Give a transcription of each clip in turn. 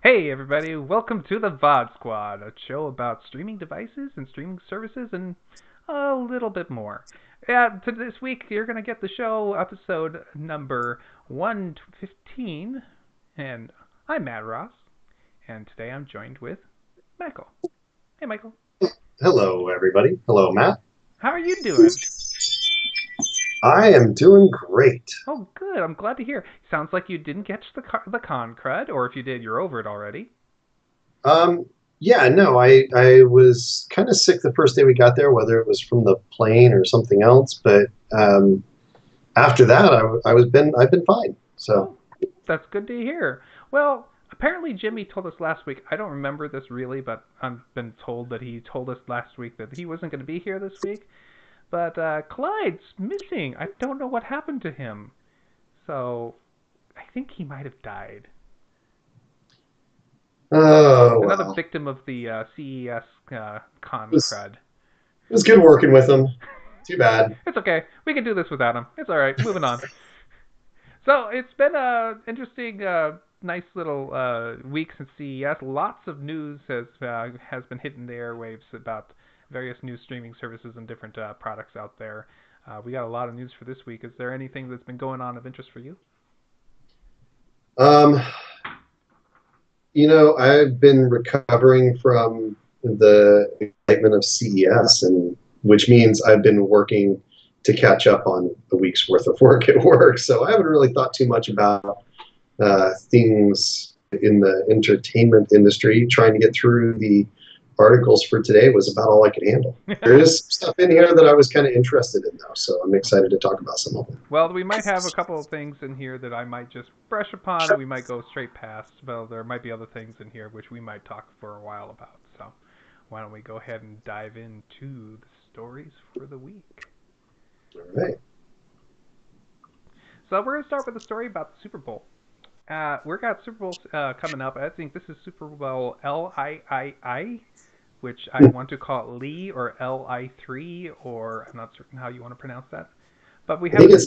Hey everybody, welcome to the VOD Squad, a show about streaming devices and streaming services and a little bit more. This week you're going to get the show episode number 115, and I'm Matt Ross, and today I'm joined with Michael. Hey Michael. Hello everybody. Hello Matt. How are you doing? I am doing great. Oh good, I'm glad to hear. Sounds like you didn't catch the con crud, or if you did, you're over it already. Yeah, no, I was kind of sick the first day we got there, whether it was from the plane or something else, but after that I've been fine. So that's good to hear. Well, apparently Jimmy told us last week. I don't remember this really, but I've been told that he told us last week that he wasn't going to be here this week. But Clyde's missing. I don't know what happened to him. So I think he might have died. Another well, victim of the CES con it crud. was good working with him. Too bad. It's okay. We can do this without him. It's all right. Moving on. So it's been a interesting, nice little week since CES. Lots of news has been hitting the airwaves about various new streaming services and different products out there. We got a lot of news for this week. Is there anything that's been going on of interest for you? Um, I've been recovering from the excitement of CES, and which means I've been working to catch up on a week's worth of work at work. So I haven't really thought too much about things in the entertainment industry. Trying to get through the articles for today was about all I could handle. There is stuff in here that I was kind of interested in, though, so I'm excited to talk about some of it. Well, we might have a couple of things in here that I might just brush upon. We might go straight past. Well, there might be other things in here which we might talk for a while about. So why don't we go ahead and dive into the stories for the week? All right. So we're going to start with a story about the Super Bowl. We've got Super Bowl coming up. I think this is Super Bowl LIII, which I want to call it LIII or LI3, or I'm not certain how you want to pronounce that. But we have LIII,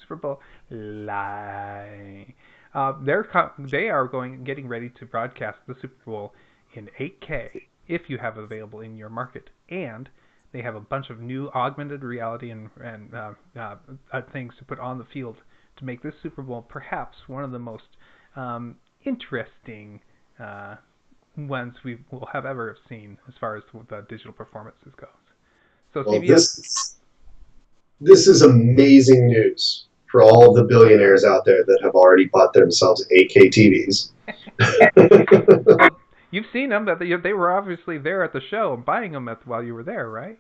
Super Bowl LIII. They are getting ready to broadcast the Super Bowl in 8K if you have it available in your market, and they have a bunch of new augmented reality and things to put on the field to make this Super Bowl perhaps one of the most interesting ones we will have ever seen as far as the digital performances goes. So Well, CBS. this is amazing news for all of the billionaires out there that have already bought themselves 8K TVs. Well, you've seen them. That they were obviously there at the show and buying them while you were there, right?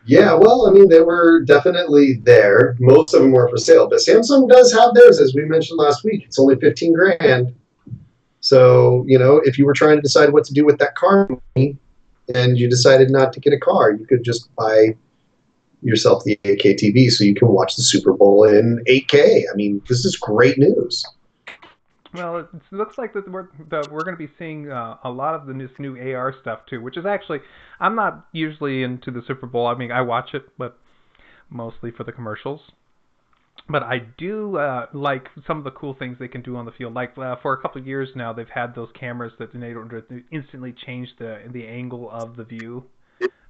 Yeah, well, I mean, they were definitely there. Most of them were for sale, but Samsung does have theirs, as we mentioned last week. It's only 15 grand. So, if you were trying to decide what to do with that car money and you decided not to get a car, you could just buy yourself the 8K TV so you can watch the Super Bowl in 8K. I mean, this is great news. Well, it looks like that we're going to be seeing a lot of this new AR stuff too, which is actually, I'm not usually into the Super Bowl. I mean, I watch it, but mostly for the commercials. But I do like some of the cool things they can do on the field. Like for a couple of years now, they've had those cameras that instantly change the angle of the view.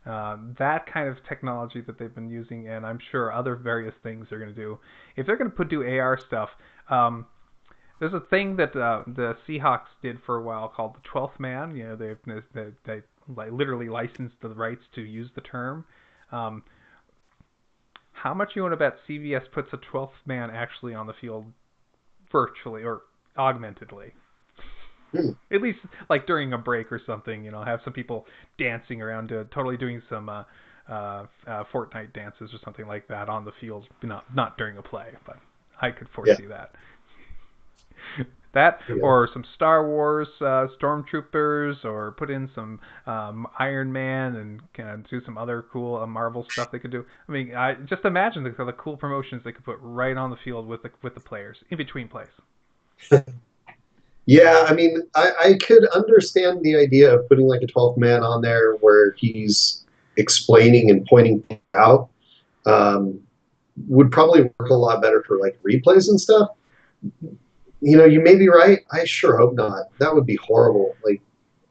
That kind of technology that they've been using, and I'm sure other various things they're going to do. If they're going to do AR stuff, there's a thing that the Seahawks did for a while called the 12th man. They literally licensed the rights to use the term. How much you want to bet CBS puts a 12th man actually on the field virtually or augmentedly? At least like during a break or something, have some people dancing around, totally doing some Fortnite dances or something like that on the field, not during a play. But I could Yeah. foresee that. That Yeah. or some Star Wars stormtroopers, or put in some Iron Man and kind of do some other cool Marvel stuff they could do. I mean, I just imagine the cool promotions they could put right on the field with the players in between plays. Yeah, I mean, I could understand the idea of putting like a 12th man on there where he's explaining and pointing out. Um, would probably work a lot better for like replays and stuff. You may be right. I sure hope not. That would be horrible. Like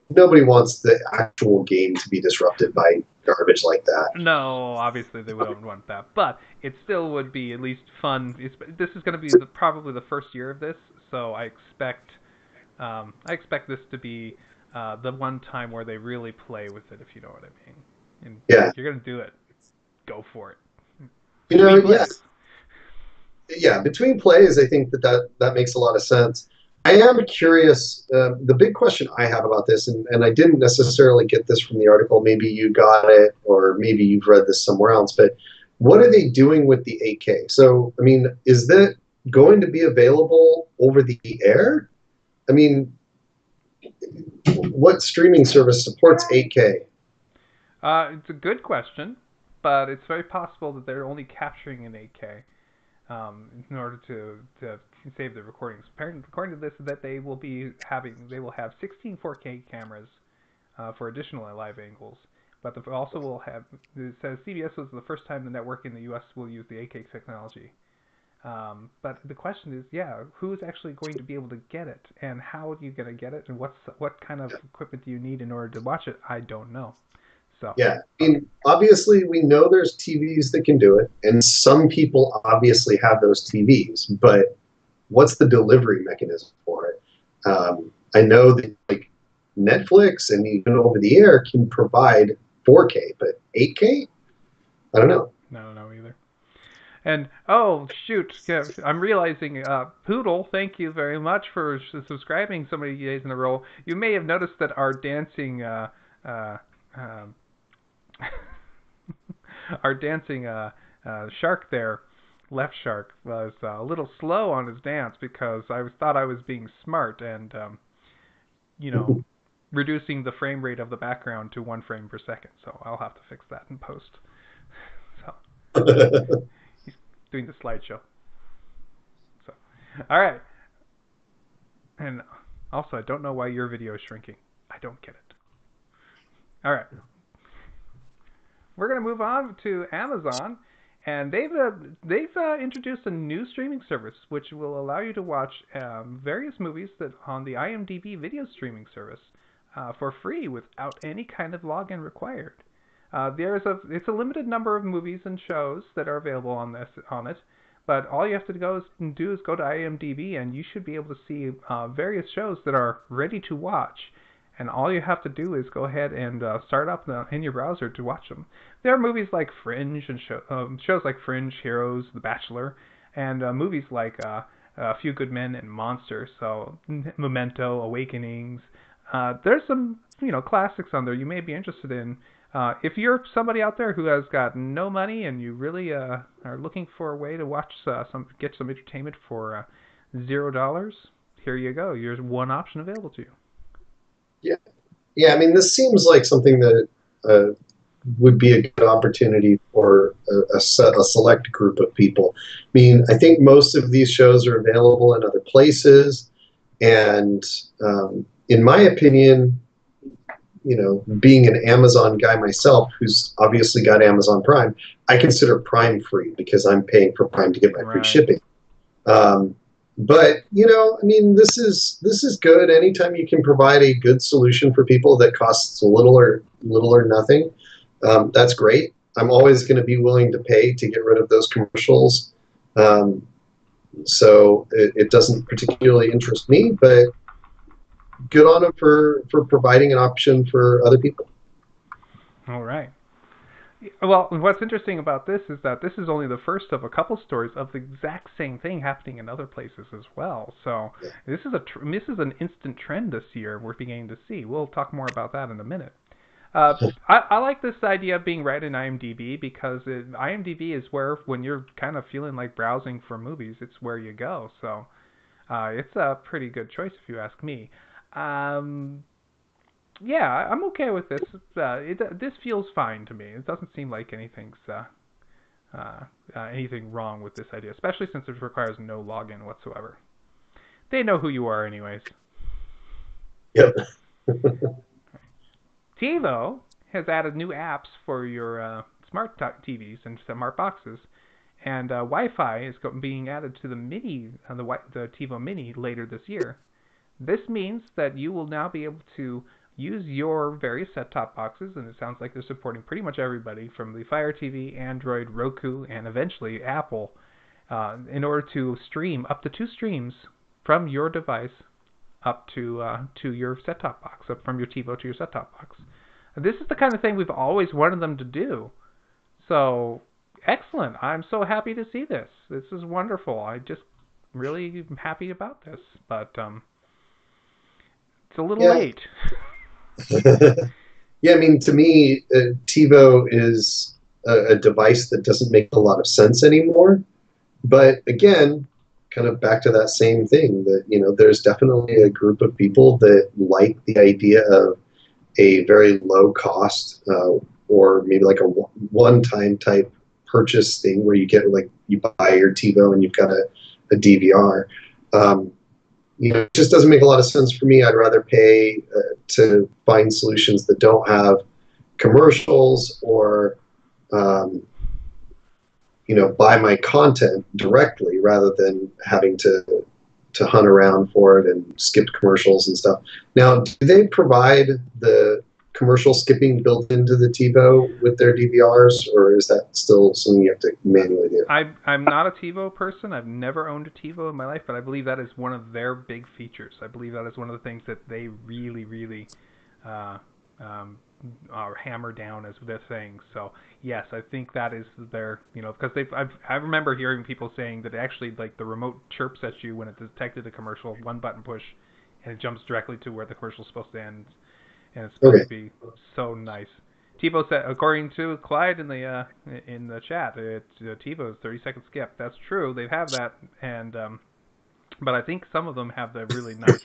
nobody wants the actual game to be disrupted by garbage like that. No, obviously they wouldn't want that, but it still would be at least fun. This is going to be probably the first year of this, so I expect this to be the one time where they really play with it, if you know what I mean. And Yeah. if you're going to do it, go for it. Between Yeah, plays. yeah. Between plays, I think that makes a lot of sense. I am curious. The big question I have about this, and I didn't necessarily get this from the article. Maybe you got it, or maybe you've read this somewhere else. But what are they doing with the 8K? So, I mean, is that going to be available over the air? I mean, what streaming service supports 8K? It's a good question, but it's very possible that they're only capturing in 8K in order to save the recordings. According to this, that they will have 16 4K cameras for additional live angles, but they also will have. It says CBS was the first time the network in the U.S. will use the 8K technology. But the question is, yeah, who's actually going to be able to get it, and how are you going to get it, and what kind of equipment do you need in order to watch it? I don't know. So, Yeah, I mean, obviously, we know there's TVs that can do it, and some people obviously have those TVs, but what's the delivery mechanism for it? I know that like Netflix and even over the air can provide 4K, but 8K? I don't know. I don't know either. And oh shoot, yeah, I'm realizing, Poodle, thank you very much for subscribing so many days in a row. You may have noticed that our dancing, uh, um, our dancing shark there, left shark, was a little slow on his dance because thought I was being smart and you know reducing the frame rate of the background to 1 frame per second. So I'll have to fix that in post. So he's doing the slideshow. So, all right. And also, I don't know why your video is shrinking. I don't get it. All right. We're going to move on to Amazon, and they've introduced a new streaming service which will allow you to watch various movies that on the IMDB video streaming service for free without any kind of login required. It's a limited number of movies and shows that are available on it, but all you have to do is go to IMDb, and you should be able to see various shows that are ready to watch. And all you have to do is go ahead and start up in your browser to watch them. There are movies like Fringe and shows like Fringe, Heroes, The Bachelor, and movies like A Few Good Men and Monsters. So Memento, Awakenings. There's some classics on there you may be interested in. If you're somebody out there who has got no money and you really are looking for a way to watch get some entertainment for $0, here you go. Here's one option available to you. Yeah, yeah. I mean, this seems like something that would be a good opportunity for a select group of people. I mean, I think most of these shows are available in other places, and in my opinion, being an Amazon guy myself, who's obviously got Amazon Prime, I consider Prime free because I'm paying for Prime to get my free shipping. But I mean, this is good. Anytime you can provide a good solution for people that costs little or nothing, that's great. I'm always going to be willing to pay to get rid of those commercials. So it doesn't particularly interest me, but good on them for providing an option for other people. All right. Well, what's interesting about this is that this is only the first of a couple stories of the exact same thing happening in other places as well. So Yeah. this is an instant trend this year we're beginning to see. We'll talk more about that in a minute. I like this idea of being right in IMDb because IMDb is where, when you're kind of feeling like browsing for movies, it's where you go. So it's a pretty good choice if you ask me. Um, yeah, I'm okay with this. This feels fine to me. It doesn't seem like uh, anything wrong with this idea, especially since it requires no login whatsoever. They know who you are, anyways. Yep. TiVo has added new apps for your smart TVs and smart boxes, and Wi-Fi is being added to the the TiVo Mini later this year. This means that you will now be able to use your various set-top boxes, and it sounds like they're supporting pretty much everybody from the Fire TV, Android, Roku, and eventually Apple, in order to stream up to 2 streams from your device up to your set-top box, up from your TiVo to your set-top box. This is the kind of thing we've always wanted them to do. So, excellent. I'm so happy to see this. This is wonderful. I just really am happy about this. But it's a little Yeah. late. Yeah, I mean, to me, TiVo is a device that doesn't make a lot of sense anymore. But again, kind of back to that same thing that, there's definitely a group of people that like the idea of a very low cost, or maybe like a one-time type purchase thing where you get, like, you buy your TiVo and you've got a DVR. It just doesn't make a lot of sense for me. I'd rather pay to find solutions that don't have commercials, or buy my content directly rather than having to hunt around for it and skip commercials and stuff. Now, do they provide the commercial skipping built into the TiVo with their DVRs, or is that still something you have to manually do? I'm not a TiVo person. I've never owned a TiVo in my life, but I believe that is one of their big features. I believe that is one of the things that they really, really uh, um, hammer down as their thing. So yes, I think that is their, because I remember hearing people saying that actually, like, the remote chirps at you when it detected a commercial, one button push, and it jumps directly to where the commercial is supposed to end, and it's supposed to Okay. be so nice. TiVo said, according to Clyde in the chat, TiVo's 30-second skip. That's true. They have that, and but I think some of them have the really nice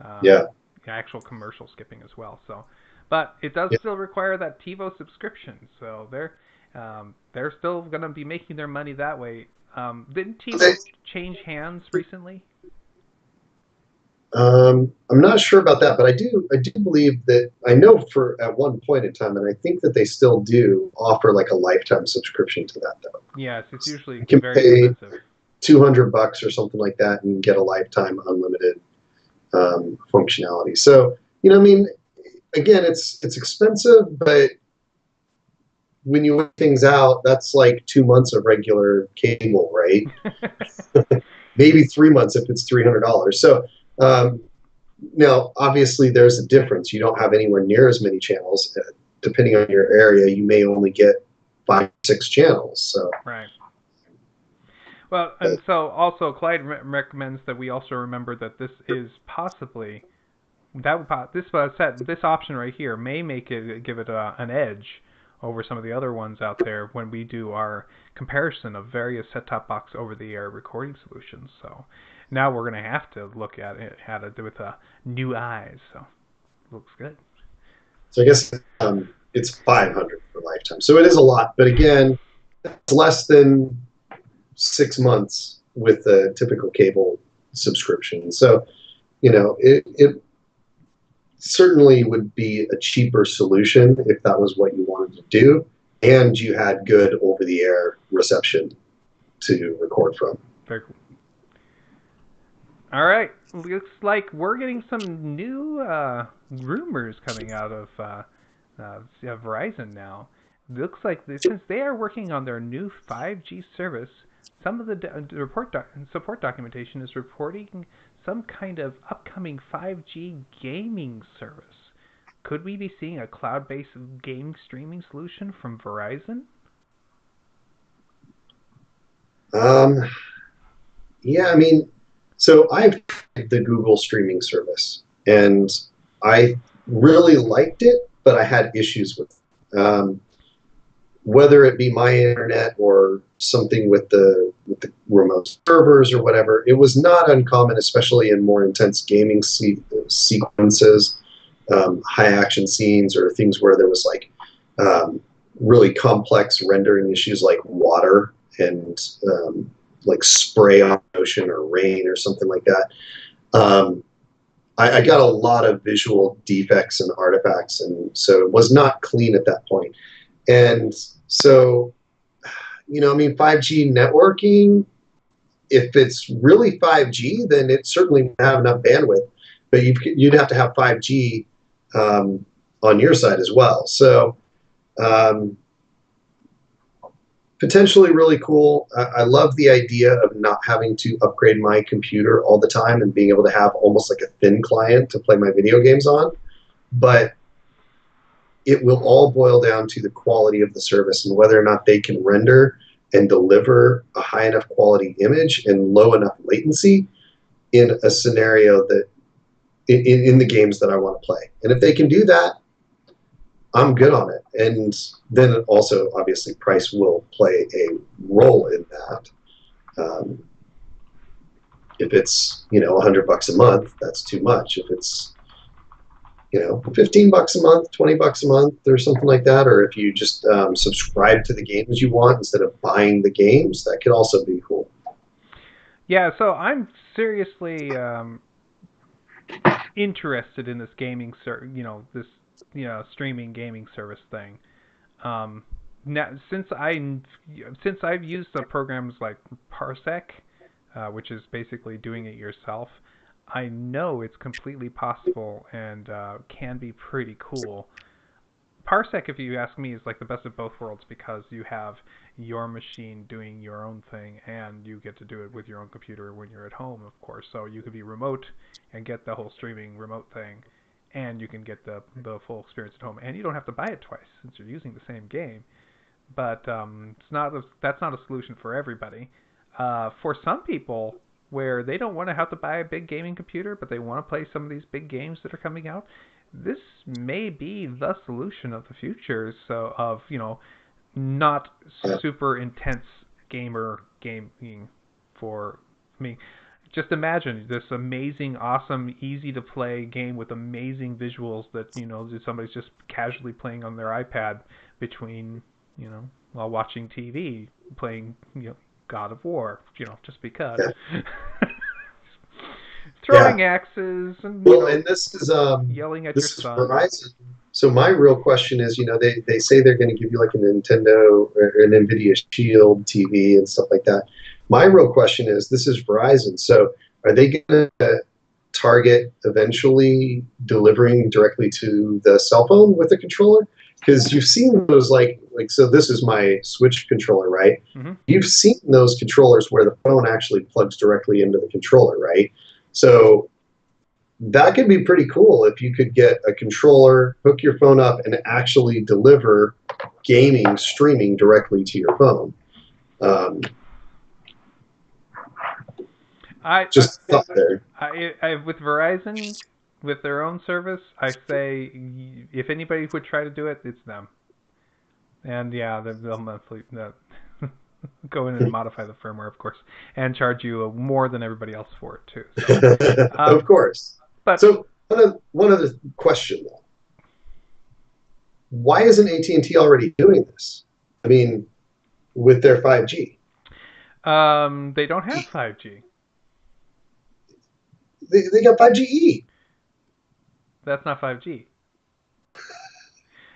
um, Yeah. actual commercial skipping as well. So, but it does Yeah. still require that TiVo subscription. So they're still going to be making their money that way. Didn't They, TiVo change hands recently? I'm not sure about that, but I do believe that I know for at one point in time, and I think that they still do offer like a lifetime subscription to that though. Yes, it's usually You can very pay expensive. $200 or something like that and get a lifetime unlimited functionality. So, I mean, again, it's expensive, but when you weigh things out, that's like 2 months of regular cable, right? Maybe 3 months if it's $300. So, um, now, obviously, there's a difference. You don't have anywhere near as many channels. Depending on your area, you may only get 5, 6 channels. So, Right. Well, but and so also Clyde recommends that we also remember that this is possibly this option right here may give it an edge over some of the other ones out there when we do our comparison of various set-top box over-the-air recording solutions. So now we're going to have to look at it with new eyes. So looks good. I guess it's 500 for lifetime. So it is a lot. But again, it's less than 6 months with a typical cable subscription. So, it certainly would be a cheaper solution if that was what you wanted to do, and you had good over-the-air reception to record from. Very cool. All right, looks like we're getting some new rumors coming out of Verizon now. Looks like since they are working on their new 5G service, some of the support documentation is reporting some kind of upcoming 5G gaming service. Could we be seeing a cloud-based game streaming solution from Verizon? Um, yeah, I mean, so I've tried the Google streaming service, and I really liked it, but I had issues with whether it be my internet or something with the remote servers or whatever. It was not uncommon, especially in more intense gaming sequences, high action scenes, or things where there was like really complex rendering issues like water and like spray on the ocean or rain or something like that. Um, I got a lot of visual defects and artifacts, and so it was not clean at that point. And so, I mean, 5G networking, if it's really 5G, then it certainly would have enough bandwidth, but you'd have to have 5G on your side as well. So, um, potentially really cool. I love the idea of not having to upgrade my computer all the time and being able to have almost like a thin client to play my video games on. But it will all boil down to the quality of the service and whether or not they can render and deliver a high enough quality image and low enough latency in a scenario that in the games that I want to play. And if they can do that, I'm good on it. And then also, obviously, price will play a role in that. If it's, $100 a month, that's too much. If it's, $15 a month, $20 a month, or something like that, or if you just subscribe to the games you want instead of buying the games, that could also be cool. Yeah, so I'm seriously interested in this this streaming gaming service thing. Now, since I've used the programs like Parsec, which is basically doing it yourself, I know it's completely possible and can be pretty cool. Parsec, if you ask me, is like the best of both worlds because you have your machine doing your own thing and you get to do it with your own computer when you're at home, of course. So you could be remote and get the whole streaming remote thing, and you can get the full experience at home, and you don't have to buy it twice since you're using the same game. But that's not a solution for everybody. For some people, where they don't want to have to buy a big gaming computer, but they want to play some of these big games that are coming out, this may be the solution of the future. So of not super intense gamer gaming for me. Just imagine this amazing, awesome, easy to play game with amazing visuals that somebody's just casually playing on their iPad between while watching TV, playing God of War, just because. Yeah. Throwing Yeah. axes and Well, and this is yelling at your this is son. Verizon. So my real question is, they say they're going to give you like a Nintendo or an NVIDIA Shield TV and stuff like that. My real question is, this is Verizon. So are they going to target eventually delivering directly to the cell phone with a controller? Because you've seen those so this is my Switch controller, right? Mm-hmm. You've seen those controllers where the phone actually plugs directly into the controller, right? So that could be pretty cool if you could get a controller, hook your phone up, and actually deliver gaming streaming directly to your phone. Just thought there. With Verizon, with their own service, I say if anybody would try to do it, it's them. And yeah, they'll monthly go in and modify the firmware, of course, and charge you more than everybody else for it too. So, of course. But so one other question though. Why isn't AT&T already doing this? I mean, with their 5G. They don't have 5G. They got 5GE. That's not 5G.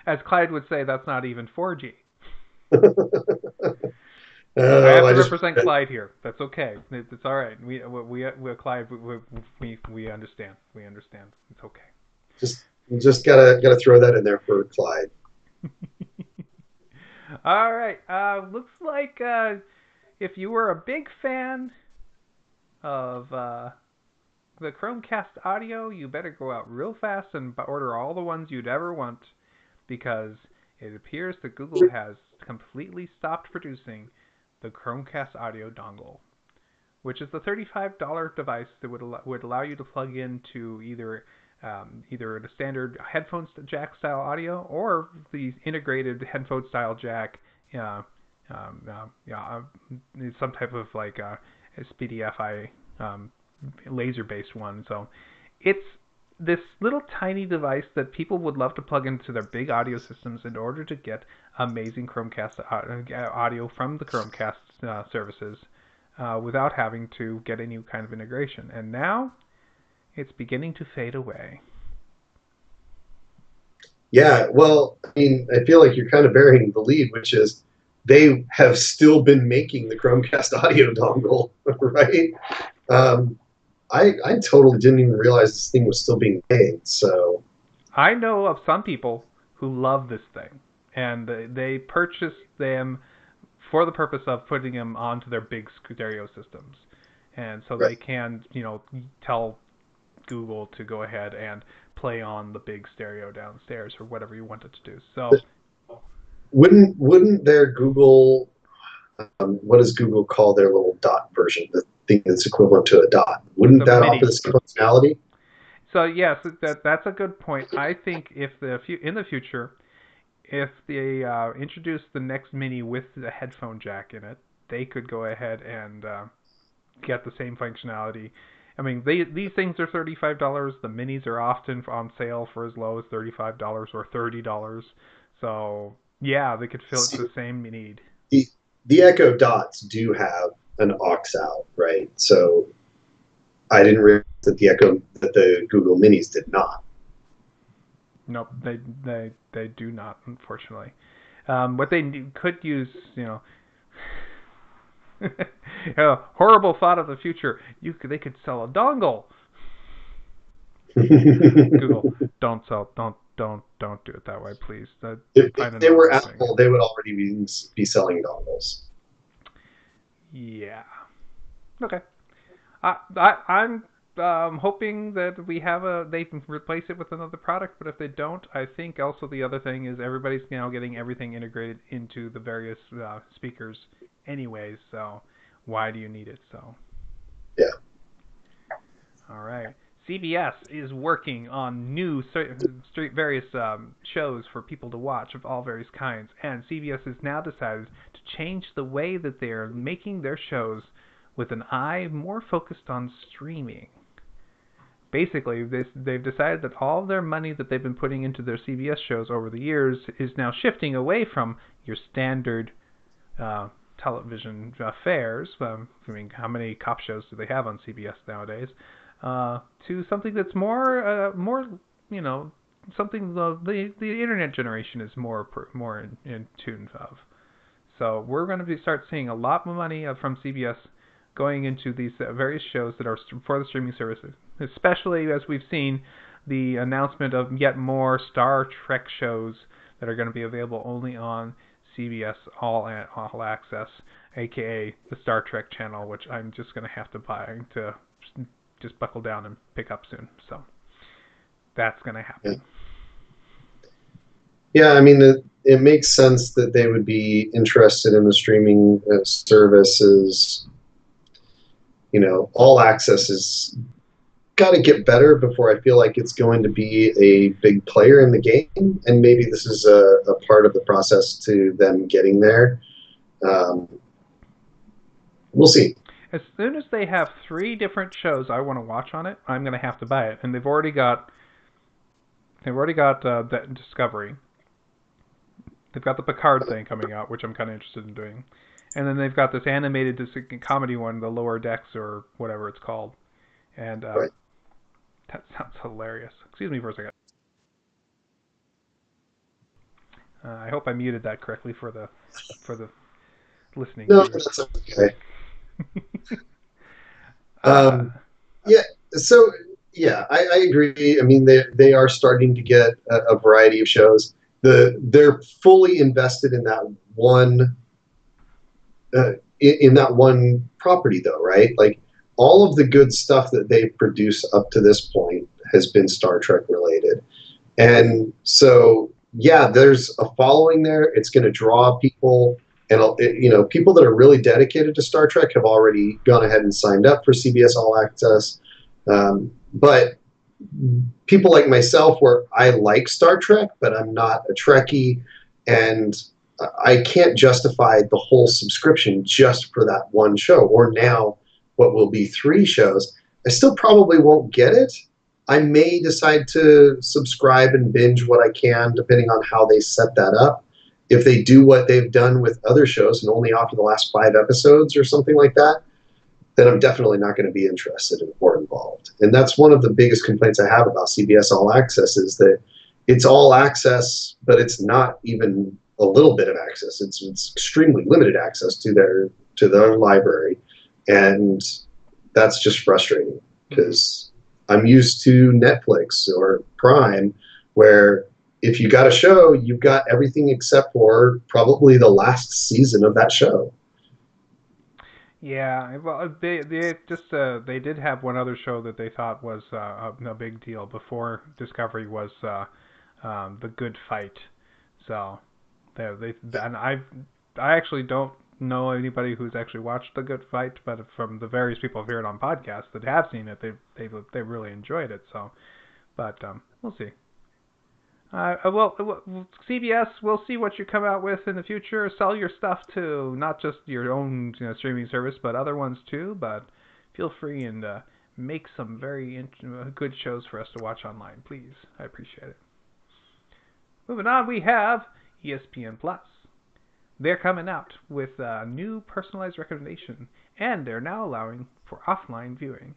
As Clyde would say, that's not even 4G. I have to represent Clyde here. That's okay. It's all right. We Clyde. We understand. We understand. It's okay. Just gotta throw that in there for Clyde. All right. Looks like if you were a big fan of the Chromecast audio, you better go out real fast and order all the ones you'd ever want, because it appears that Google has completely stopped producing the Chromecast audio dongle, which is the $35 device that would allow you to plug into either either the standard headphone jack style audio or the integrated headphone style jack, uh, yeah, some type of like SPDFI laser based one. So it's this little tiny device that people would love to plug into their big audio systems in order to get amazing Chromecast audio from the Chromecast services without having to get any kind of integration. And now it's beginning to fade away. Yeah, well, I mean, I feel like you're kind of burying the lead, which is they have still been making the Chromecast audio dongle, right? Um, I totally didn't even realize this thing was still being made. So I know of some people who love this thing, and they purchase them for the purpose of putting them onto their big stereo systems, and so right. they can, tell Google to go ahead and play on the big stereo downstairs or whatever you want it to do. So Wouldn't their Google what does Google call their little dot version, the thing that's equivalent to a dot? Wouldn't the that offer mini. the same functionality? So yes, that's a good point. I think if in the future, if they introduce the next mini with the headphone jack in it, they could go ahead and get the same functionality. I mean, these things are $35. The minis are often on sale for as low as $35 or $30. So yeah, they could fill it See, to the same need. the the Echo Dots do have an aux out, right? So I didn't realize that the Google Minis did not. Nope, they do not, unfortunately. What they could use, a horrible thought of the future. They could sell a dongle. Google, don't do it that way, please. If Find they were another thing. Apple, they would already be selling dongles. Yeah. Okay. I'm hoping that they can replace it with another product, but if they don't, I think also the other thing is everybody's now getting everything integrated into the various speakers anyways, so why do you need it? So, Yeah. all right. CBS is working on new various shows for people to watch of all various kinds, and CBS has now decided to change the way that they are making their shows with an eye more focused on streaming. Basically, they've decided that all their money that they've been putting into their CBS shows over the years is now shifting away from your standard television fares. I mean, how many cop shows do they have on CBS nowadays? To something that's more, something the internet generation is more in tune of. So we're going to start seeing a lot more money from CBS going into these various shows that are for the streaming services, especially as we've seen the announcement of yet more Star Trek shows that are going to be available only on CBS All Access, aka the Star Trek channel, which I'm just going to have to buy to just buckle down and pick up soon. So that's going to Yeah. happen. Yeah, I mean, it makes sense that they would be interested in the streaming services. All access is got to get better before I feel like it's going to be a big player in the game. And maybe this is a part of the process to them getting there. We'll see. As soon as they have 3 different shows I want to watch on it, I'm going to have to buy it. And they've already got that Discovery. They've got the Picard thing coming out, which I'm kind of interested in doing. And then they've got this animated comedy one, the Lower Decks or whatever it's called. And Right. that sounds hilarious. Excuse me for a second. I hope I muted that correctly for the listening No, viewers. that's okay. uh, Yeah. So yeah, I agree. I mean, they are starting to get a variety of shows. They're fully invested in that one in that one property, though, right? Like all of the good stuff that they've produced up to this point has been Star Trek related, and so yeah, there's a following there. It's going to draw people. And people that are really dedicated to Star Trek have already gone ahead and signed up for CBS All Access. But people like myself where I like Star Trek, but I'm not a Trekkie, and I can't justify the whole subscription just for that one show, or now what will be three shows. I still probably won't get it. I may decide to subscribe and binge what I can, depending on how they set that up. If they do what they've done with other shows and only offer the last 5 episodes or something like that, then I'm definitely not going to be interested or involved. And that's one of the biggest complaints I have about CBS All Access is that it's all access, but it's not even a little bit of access. It's extremely limited access to their library, and that's just frustrating because I'm used to Netflix or Prime, where if you got a show, you've got everything except for probably the last season of that show. Yeah, well, they did have one other show that they thought was a big deal before Discovery was the Good Fight. So and I actually don't know anybody who's actually watched the Good Fight, but from the various people I've heard on podcasts that have seen it, they really enjoyed it. So, but we'll see. CBS, we'll see what you come out with in the future. Sell your stuff to not just your own streaming service, but other ones too. But feel free and make some very good shows for us to watch online, please. I appreciate it. Moving on, we have ESPN Plus. They're coming out with a new personalized recommendation, and they're now allowing for offline viewing.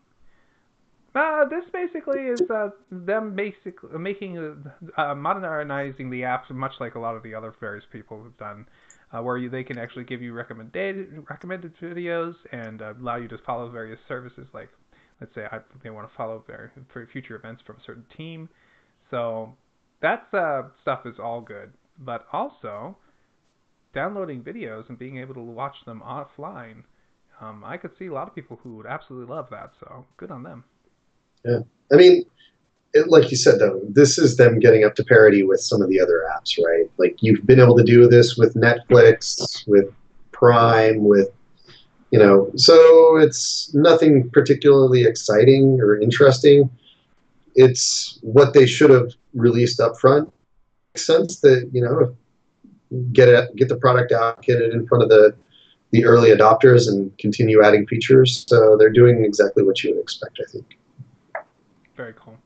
This basically is them basically making modernizing the apps, much like a lot of the other various people have done, where they can actually give you recommended videos and allow you to follow various services. Like, let's say they want to follow their future events from a certain team. So that stuff is all good, but also downloading videos and being able to watch them offline. I could see a lot of people who would absolutely love that. So good on them. Yeah. I mean, like you said, though, this is them getting up to parity with some of the other apps, right? Like you've been able to do this with Netflix, with Prime, with, so it's nothing particularly exciting or interesting. It's what they should have released up front. Makes sense that, get the product out, get it in front of the early adopters and continue adding features. So they're doing exactly what you would expect, I think. Very cool.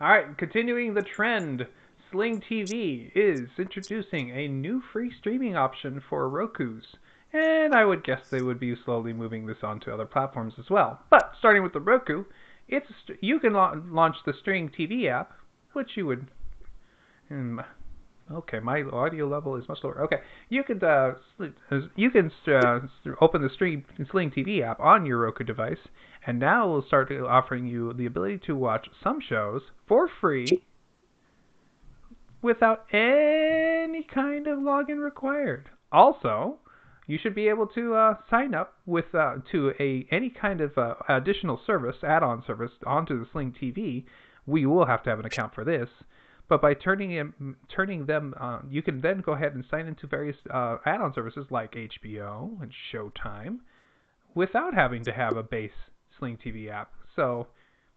All right, continuing the trend, Sling TV is introducing a new free streaming option for Roku's. And I would guess they would be slowly moving this onto other platforms as well. But starting with the Roku, you can launch the String TV app, which you would. Okay, my audio level is much lower. Okay, you can open the Sling TV app on your Roku device, and now we'll start offering you the ability to watch some shows for free without any kind of login required. Also, you should be able to sign up with to any kind of additional service, add-on service onto the Sling TV. We will have to have an account for this. But by turning them, you can then go ahead and sign into various add-on services like HBO and Showtime without having to have a base Sling TV app. So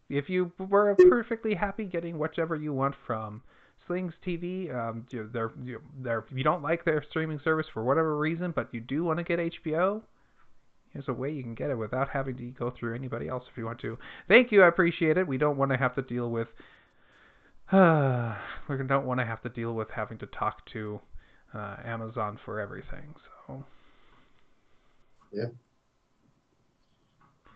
if you were perfectly happy getting whichever you want from Sling's TV, if you don't like their streaming service for whatever reason, but you do want to get HBO, here's a way you can get it without having to go through anybody else if you want to. Thank you, I appreciate it. We don't want to have to deal with we don't want to have to deal with having to talk to Amazon for everything. So yeah,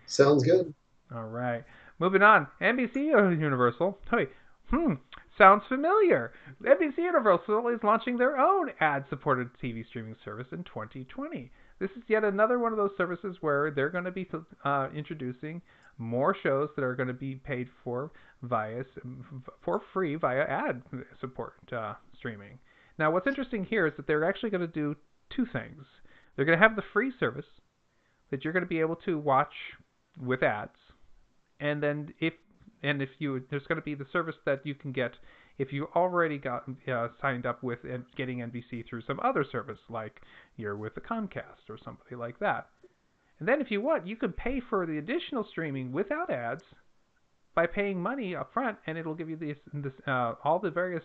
sounds good. All right, moving on. NBC Universal. Hey, sounds familiar. NBC Universal is launching their own ad-supported TV streaming service in 2020. This is yet another one of those services where they're going to be introducing more shows that are going to be paid for for free via ad support streaming. Now, what's interesting here is that they're actually going to do two things. They're going to have the free service that you're going to be able to watch with ads, and then if there's going to be the service that you can get if you already got signed up with getting NBC through some other service, like you're with the Comcast or somebody like that. And then if you want, you can pay for the additional streaming without ads by paying money up front, and it'll give you all the various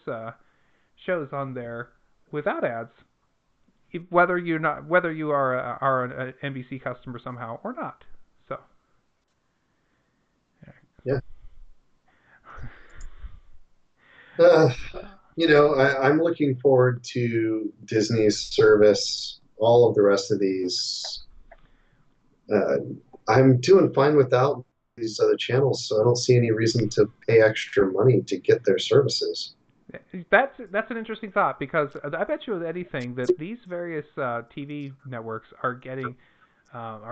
shows on there without ads, whether you are an NBC customer somehow or not. So Yeah. Uh, I'm looking forward to Disney's service, all of the rest of these. Uh, I'm doing fine without these other channels, so I don't see any reason to pay extra money to get their services. that's an interesting thought, because I bet you with anything that these various TV networks are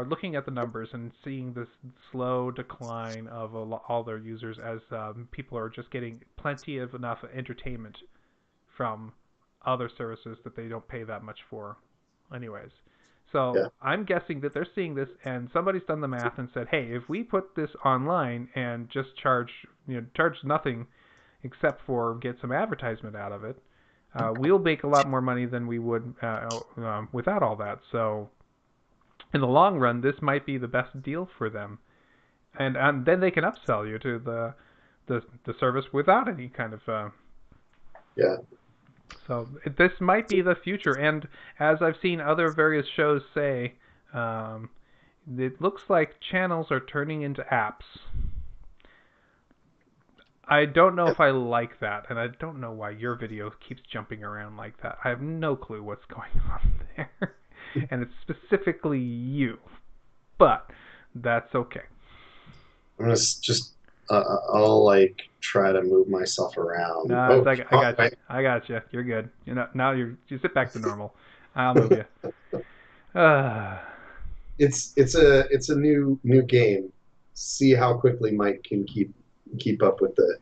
looking at the numbers and seeing this slow decline of all their users as people are just getting plenty of enough entertainment from other services that they don't pay that much for anyways. So Yeah. I'm guessing that they're seeing this, and somebody's done the math and said, hey, if we put this online and just charge nothing except for get some advertisement out of it, we'll make a lot more money than we would without all that. So in the long run, this might be the best deal for them, and then they can upsell you to the service without any kind of Yeah. So this might be the future, and as I've seen other various shows say, it looks like channels are turning into apps. I don't know if I like that, and I don't know why your video keeps jumping around like that. I have no clue what's going on there, and it's specifically you, but that's okay. I'm gonna just I'll like try to move myself around. No, Oh, I got you. I got you. You're good. Now you sit back to normal. I'll move you. Uh, it's a new game. See how quickly Mike can keep up with the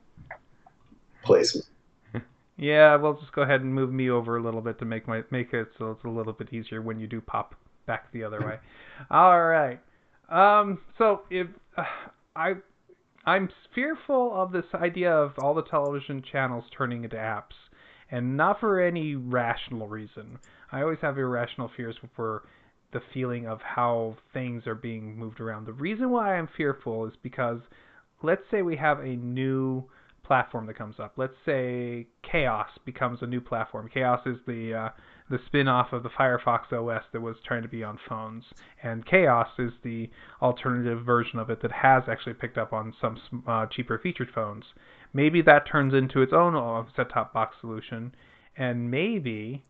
placement. yeah, we'll just go ahead and move me over a little bit to make it so it's a little bit easier when you do pop back the other way. All right. So if I I'm fearful of this idea of all the television channels turning into apps, and not for any rational reason. I always have irrational fears for the feeling of how things are being moved around. The reason why I'm fearful is because let's say we have a new platform that comes up. Let's say Chaos becomes a new platform. Chaos is the spin-off of the Firefox OS that was trying to be on phones, and Chaos is the alternative version of it that has actually picked up on some cheaper featured phones. Maybe that turns into its own set-top box solution, and maybe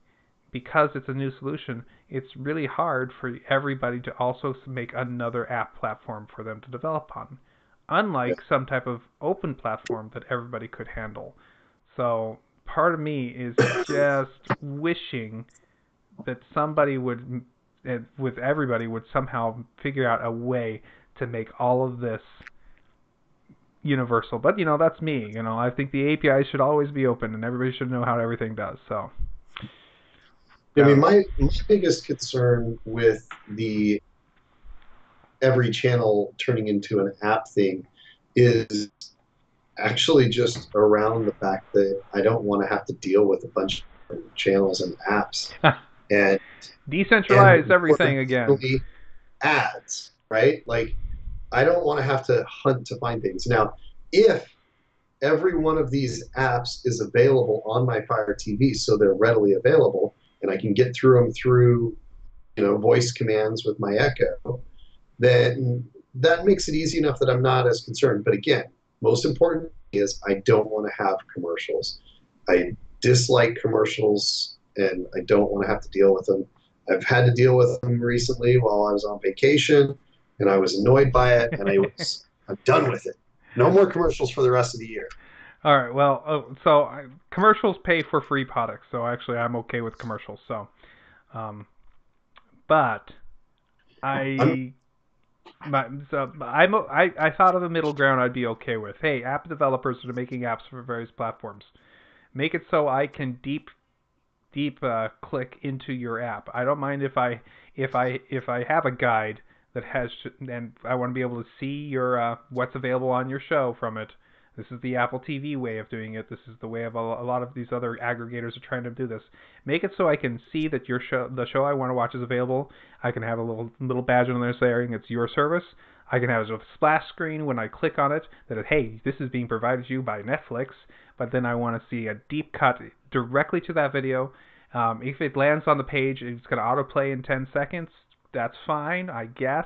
because it's a new solution, it's really hard for everybody to also make another app platform for them to develop on, unlike some type of open platform that everybody could handle. So part of me is just wishing that somebody would, with everybody, would somehow figure out a way to make all of this universal. But that's me. I think the API should always be open, and everybody should know how everything does. So I mean, my biggest concern with the every channel turning into an app thing is actually just around the fact that I don't want to have to deal with a bunch of channels and apps and decentralize everything again. Ads, right? Like I don't want to have to hunt to find things. Now, if every one of these apps is available on my Fire TV, so they're readily available, and I can get through them through, voice commands with my Echo, then that makes it easy enough that I'm not as concerned. But again, most important is I don't want to have commercials. I dislike commercials, and I don't want to have to deal with them. I've had to deal with them recently while I was on vacation, and I was annoyed by it, and I'm done with it. No more commercials for the rest of the year. All right. Well, commercials pay for free products, so actually I'm okay with commercials. So, but I thought of a middle ground I'd be okay with. Hey, app developers that are making apps for various platforms, make it so I can deep click into your app. I don't mind if I have a guide that has, and I want to be able to see your what's available on your show from it. This is the Apple TV way of doing it. This is the way of a lot of these other aggregators are trying to do this. Make it so I can see that the show I want to watch is available. I can have a little badge on there saying it's your service. I can have a splash screen when I click on it that, hey, this is being provided to you by Netflix, but then I want to see a deep cut directly to that video. If it lands on the page, it's going to autoplay in 10 seconds. That's fine, I guess.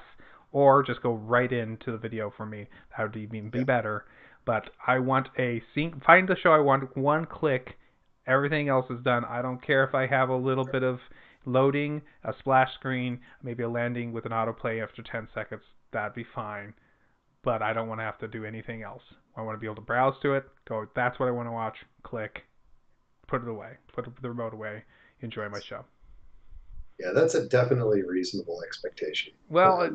Or just go right into the video for me. That would even be better. But I want find the show I want, one click. Everything else is done. I don't care if I have a little bit of loading, a splash screen, maybe a landing with an autoplay after 10 seconds. That'd be fine. But I don't want to have to do anything else. I want to be able to browse to it, go, that's what I want to watch, click, put it away, put the remote away, enjoy my show. Yeah, that's a definitely reasonable expectation. Well,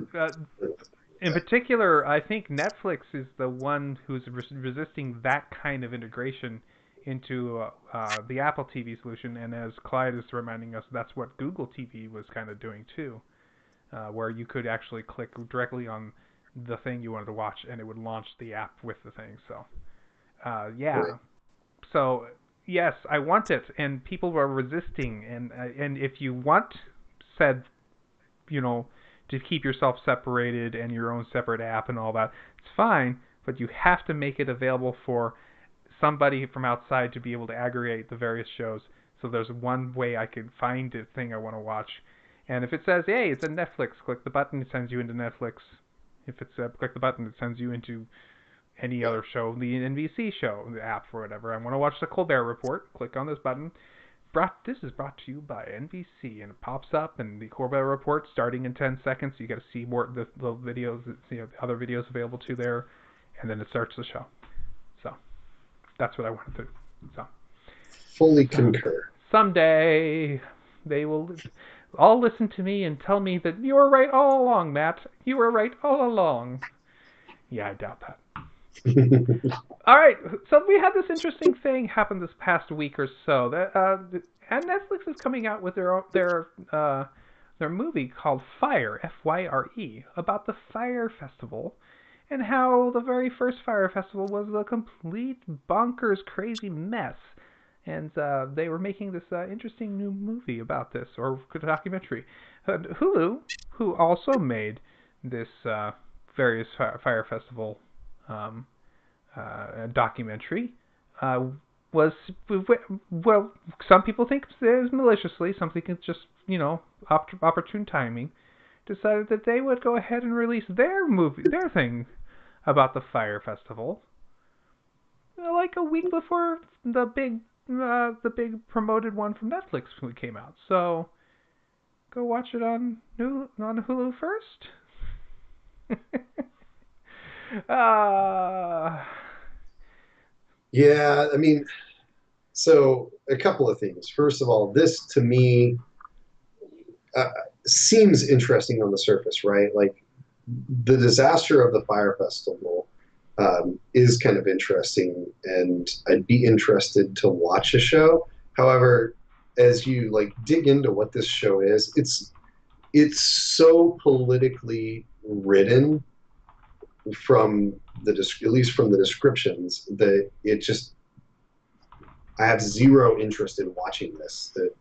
in particular, I think Netflix is the one who's resisting that kind of integration into the Apple TV solution, and as Clyde is reminding us, that's what Google TV was kind of doing too, where you could actually click directly on the thing you wanted to watch, and it would launch the app with the thing. So, yeah. Right. So, yes, I want it, and people are resisting, and if you want said, to keep yourself separated and your own separate app and all that, it's fine, but you have to make it available for somebody from outside to be able to aggregate the various shows. So there's one way I can find the thing I want to watch. And if it says, hey, it's a Netflix, click the button, it sends you into Netflix. If it's click the button, it sends you into any other show, the NBC show, the app or whatever. I want to watch the Colbert Report, click on this button. This is brought to you by NBC, and it pops up, and the Colbert Report starting in 10 seconds. You got to see more the videos, the other videos available to there, and then it starts the show. So that's what I want to do. So fully concur. Someday they will all listen to me and tell me that you were right all along, Matt. You were right all along. Yeah, I doubt that. All right, so we had this interesting thing happen this past week or so. And Netflix is coming out with their movie called Fire, F-Y-R-E, about the Fire Festival, and how the very first Fire Festival was a complete bonkers, crazy mess. And they were making this interesting new movie about this, or documentary. Hulu, who also made this various Fire Festival documentary, was, well, some people think it was maliciously, some think it's just, opportune timing, decided that they would go ahead and release their thing about the Fire Festival, like a week before the big promoted one from Netflix came out. So go watch it on Hulu first. Yeah, I mean, so a couple of things. First of all, this to me seems interesting on the surface, right? Like the disaster of the Fire Festival is kind of interesting, and I'd be interested to watch a show. However, as you dig into what this show is, it's so politically written from at least from the descriptions, that I have zero interest in watching this. That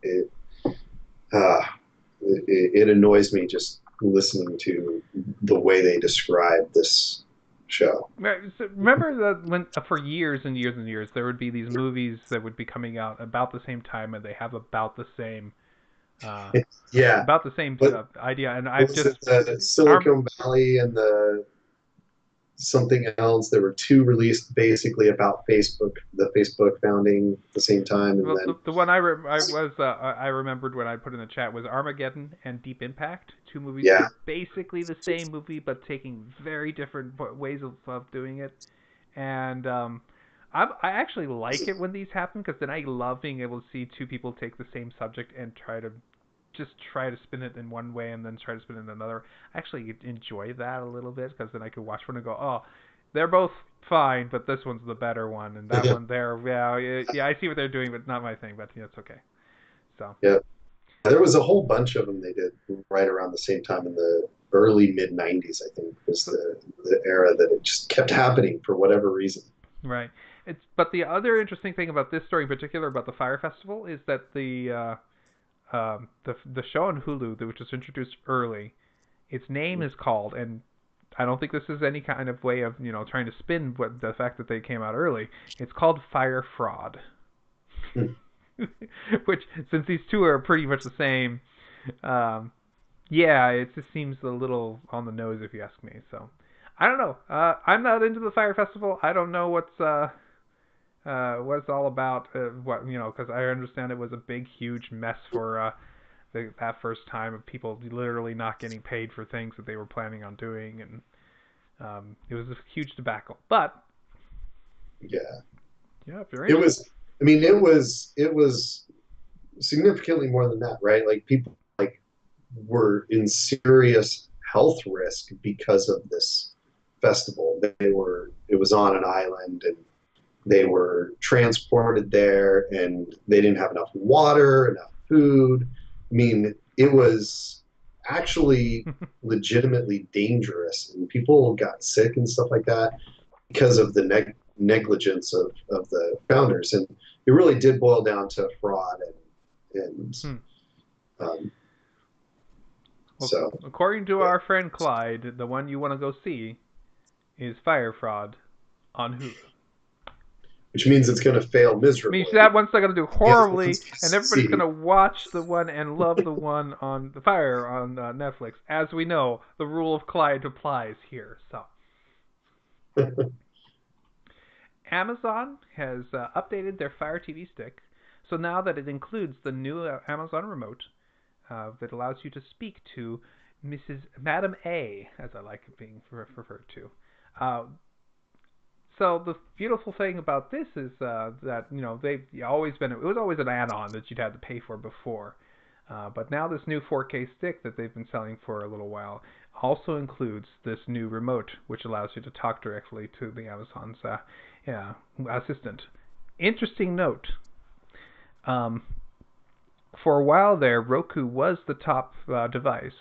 it annoys me just listening to the way they describe this show. Remember that when for years and years and years there would be these movies that would be coming out about the same time, and they have about the same about the same idea. And I've just Silicon Valley and the something else. There were two released basically about Facebook, the Facebook founding at the same time. And then the one I remembered when I put in the chat was Armageddon and Deep Impact, two movies that are basically the same movie but taking very different ways of doing it. And I actually like it when these happen, because then I love being able to see two people take the same subject and try to spin it in one way and then try to spin it in another. I actually enjoy that a little bit, because then I could watch one and go, oh, they're both fine, but this one's the better one, and that one there, yeah, I see what they're doing, but not my thing, but it's okay. So yeah, there was a whole bunch of them they did right around the same time in the early mid-90s, I think, was the era that it just kept happening for whatever reason. Right. But the other interesting thing about this story in particular, about the Fire Festival, is that the show on Hulu, which was introduced early, its name is called, and I don't think this is any kind of way of trying to spin the fact that they came out early. It's called Fire Fraud, Hmm. which since these two are pretty much the same, um, yeah, it just seems a little on the nose if you ask me. So I don't know. I'm not into the Fire Festival. I don't know what it's all about. Because I understand it was a big, huge mess for that first time of people literally not getting paid for things that they were planning on doing, and it was a huge debacle. But Yeah, yeah, if you're it interested, was. I mean, it was significantly more than that, right? Like people were in serious health risk because of this festival. It was on an island, and they were transported there, and they didn't have enough water, enough food. I mean, it was actually legitimately dangerous, and people got sick and stuff like that because of the negligence of the founders. And it really did boil down to fraud and hmm. um, Well, so according to yeah. our friend Clyde, the one you want to go see is Fire Fraud on Hulu. Which means it's going to fail I mean, miserably. that one's not going to do He has one horribly, and everybody's going succeed. to watch the one and love the one on the Fire on Netflix. As we know, the rule of Clyde applies here. So, Amazon has updated their Fire TV stick, so now that it includes the new Amazon remote that allows you to speak to Mrs. Madam A, as I like it being referred to. Uh, So the beautiful thing about this is that they've always been, it was always an add-on that you'd had to pay for before, but now this new 4K stick that they've been selling for a little while also includes this new remote, which allows you to talk directly to the Amazon's yeah, assistant. Interesting note. Um, for a while there, Roku was the top device,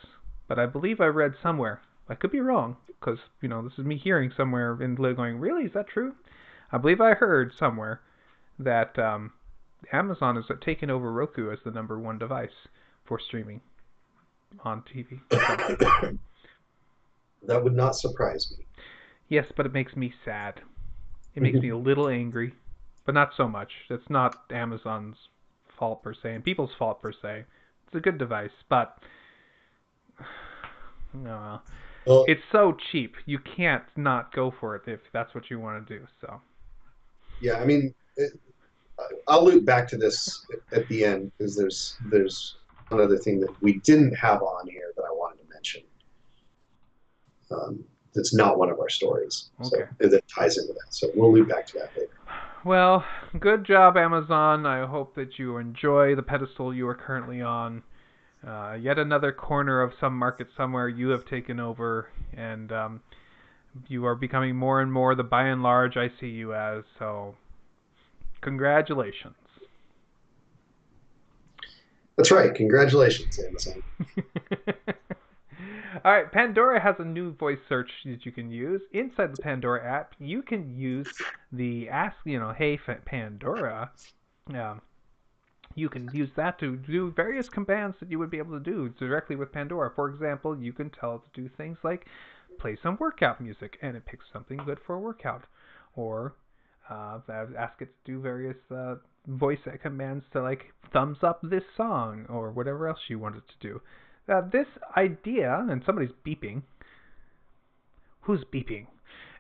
but I believe I read somewhere, I could be wrong, because this is me hearing somewhere and going, really, is that true? I believe I heard somewhere that Amazon has taken over Roku as the number one device for streaming on TV. So That would not surprise yes, but it makes me sad. It makes me me. a little angry, but not so much. It's not Amazon's fault per se, and people's fault per se. It's a good device, but no, Well, it's so cheap. You can't not go for it if that's what you want to do. So yeah, I mean, I'll loop back to this at the end because there's one other thing that we didn't have on here that I wanted to mention. That's not one of our stories, okay. so that ties into that. So we'll loop back to that later. Well, good job, Amazon. I hope that you enjoy the pedestal you are currently on. Yet another corner of some market somewhere you have taken over, and you are becoming more and more the by and large I see you as. So, congratulations. That's right. Congratulations, Amazon. All right, Pandora has a new voice search that you can use. Inside the Pandora app, you can use the ask, hey Pandora. Um, you can use that to do various commands that you would be able to do directly with Pandora. For example, you can tell it to do things like play some workout music, and it picks something good for a workout, or ask it to do various voice commands to like thumbs up this song or whatever else you want it to do. This idea, and somebody's beeping. Who's beeping?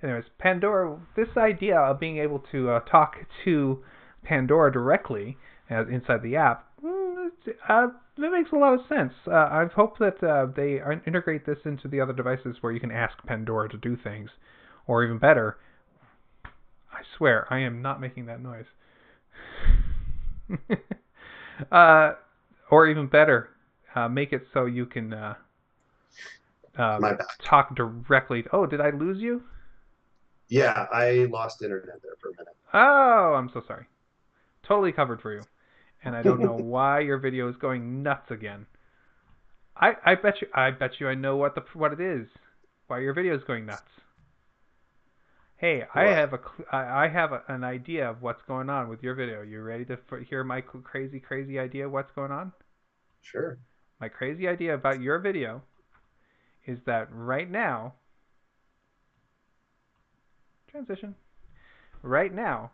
Anyways, Pandora. This idea of being able to talk to Pandora directly inside the app, that makes a lot of sense. I hope that they integrate this into the other devices where you can ask Pandora to do things, or even better, I swear I am not making that noise. uh, or even better, make it so you can My bad. talk directly. Oh, did I lose you? Yeah, I lost internet there for Oh, I'm so sorry. Totally covered for you. And I a don't know minute. why your video is going nuts again. I bet you I know what it is. Why your video is going nuts. Hey, What? I have an idea of what's going on with your video. You ready to hear my crazy idea of what's going on? Sure. My crazy idea about your video is that right now Transition. Right now.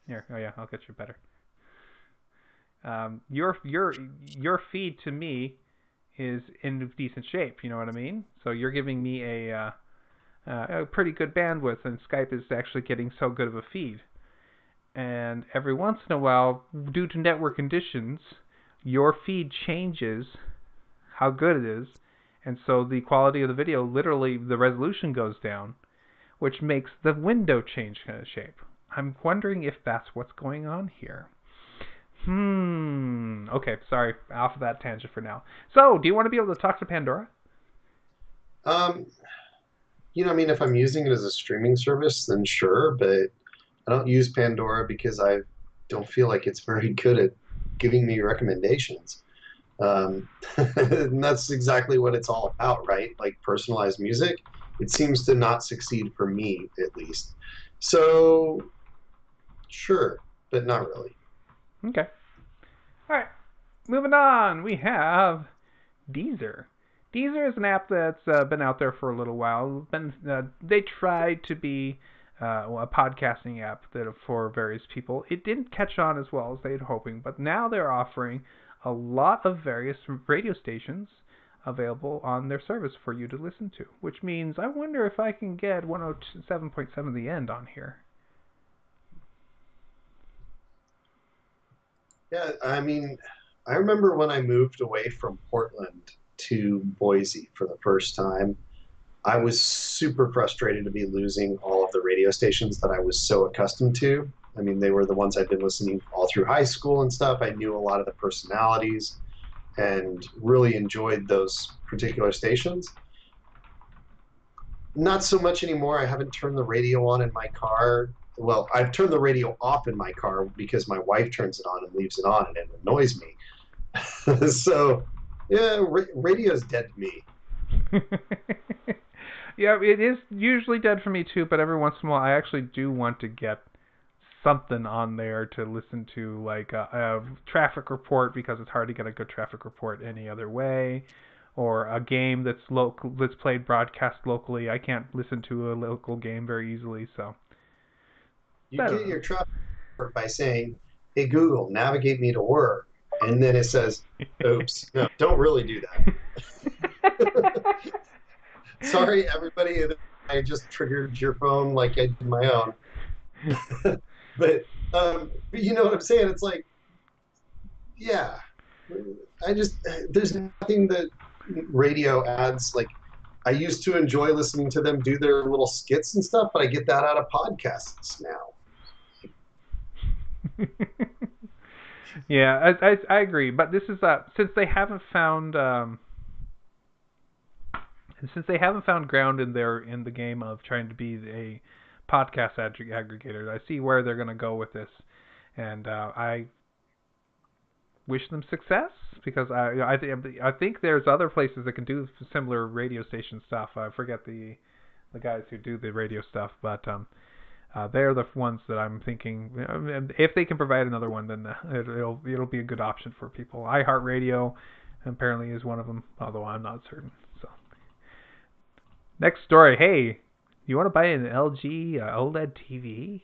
Here. Oh yeah, I'll get you better. Your feed to me is in decent shape. You know what I mean? So you're giving me a pretty good bandwidth, and Skype is actually getting so good of a feed. And every once in a while, due to network conditions, your feed changes how good it is, and so the quality of the video, literally the resolution goes down, which makes the window change kind of shape. I'm wondering if that's what's going on here. Okay, sorry, off of that tangent for now. So, do you want to be able to talk to Pandora? Um, I mean, if I'm using it as a streaming service, then sure, but I don't use Pandora because I don't feel like it's very good at giving me recommendations. Um, and that's exactly what it's all about, right? Like personalized music. It seems to not succeed for me, at least. So, sure, but not really. Okay. All right. Moving on, we have Deezer. Deezer is an app that's been out there for a little while. They tried to be a podcasting app that for various people. It didn't catch on as well as they had hoping, but now they're offering a lot of various radio stations available on their service for you to listen to, which means I wonder if I can get 107.7 The End on here. Yeah, I mean, I remember when I moved away from Portland to Boise for the first time, I was super frustrated to be losing all of the radio stations that I was so accustomed to. I mean, they were the ones I'd been listening all through high school and stuff. I knew a lot of the personalities and really enjoyed those particular stations. Not so much anymore. I haven't turned the radio on in my car. Well, I've turned the radio off in my car because my wife turns it on and leaves it on and it annoys me. So, yeah, radio's dead to me. Yeah, it is usually dead for me too, but every once in a while I actually do want to get something on there to listen to, like a traffic report, because it's hard to get a good traffic report any other way, or a game that's played broadcast locally. I can't listen to a local game very easily, so You I don't get know. your traffic by saying, "Hey Google, navigate me to work," and then it says, "Oops, no, don't really do that." Sorry, everybody, I just triggered your phone like I did my own. But you know what I'm saying? It's like, yeah, I just there's nothing that radio ads like. I used to enjoy listening to them do their little skits and stuff, but I get that out of podcasts now. Yeah, I agree, but this is since they haven't found ground in the game of trying to be a podcast aggregator. I see where they're going to go with this, and I wish them success, because I think there's other places that can do similar radio station stuff. I forget the guys who do the radio stuff, but they're the ones that I'm thinking. If they can provide another one, then it'll be a good option for people. iHeartRadio apparently is one of them, although I'm not certain. So next story. Hey, you want to buy an LG OLED TV?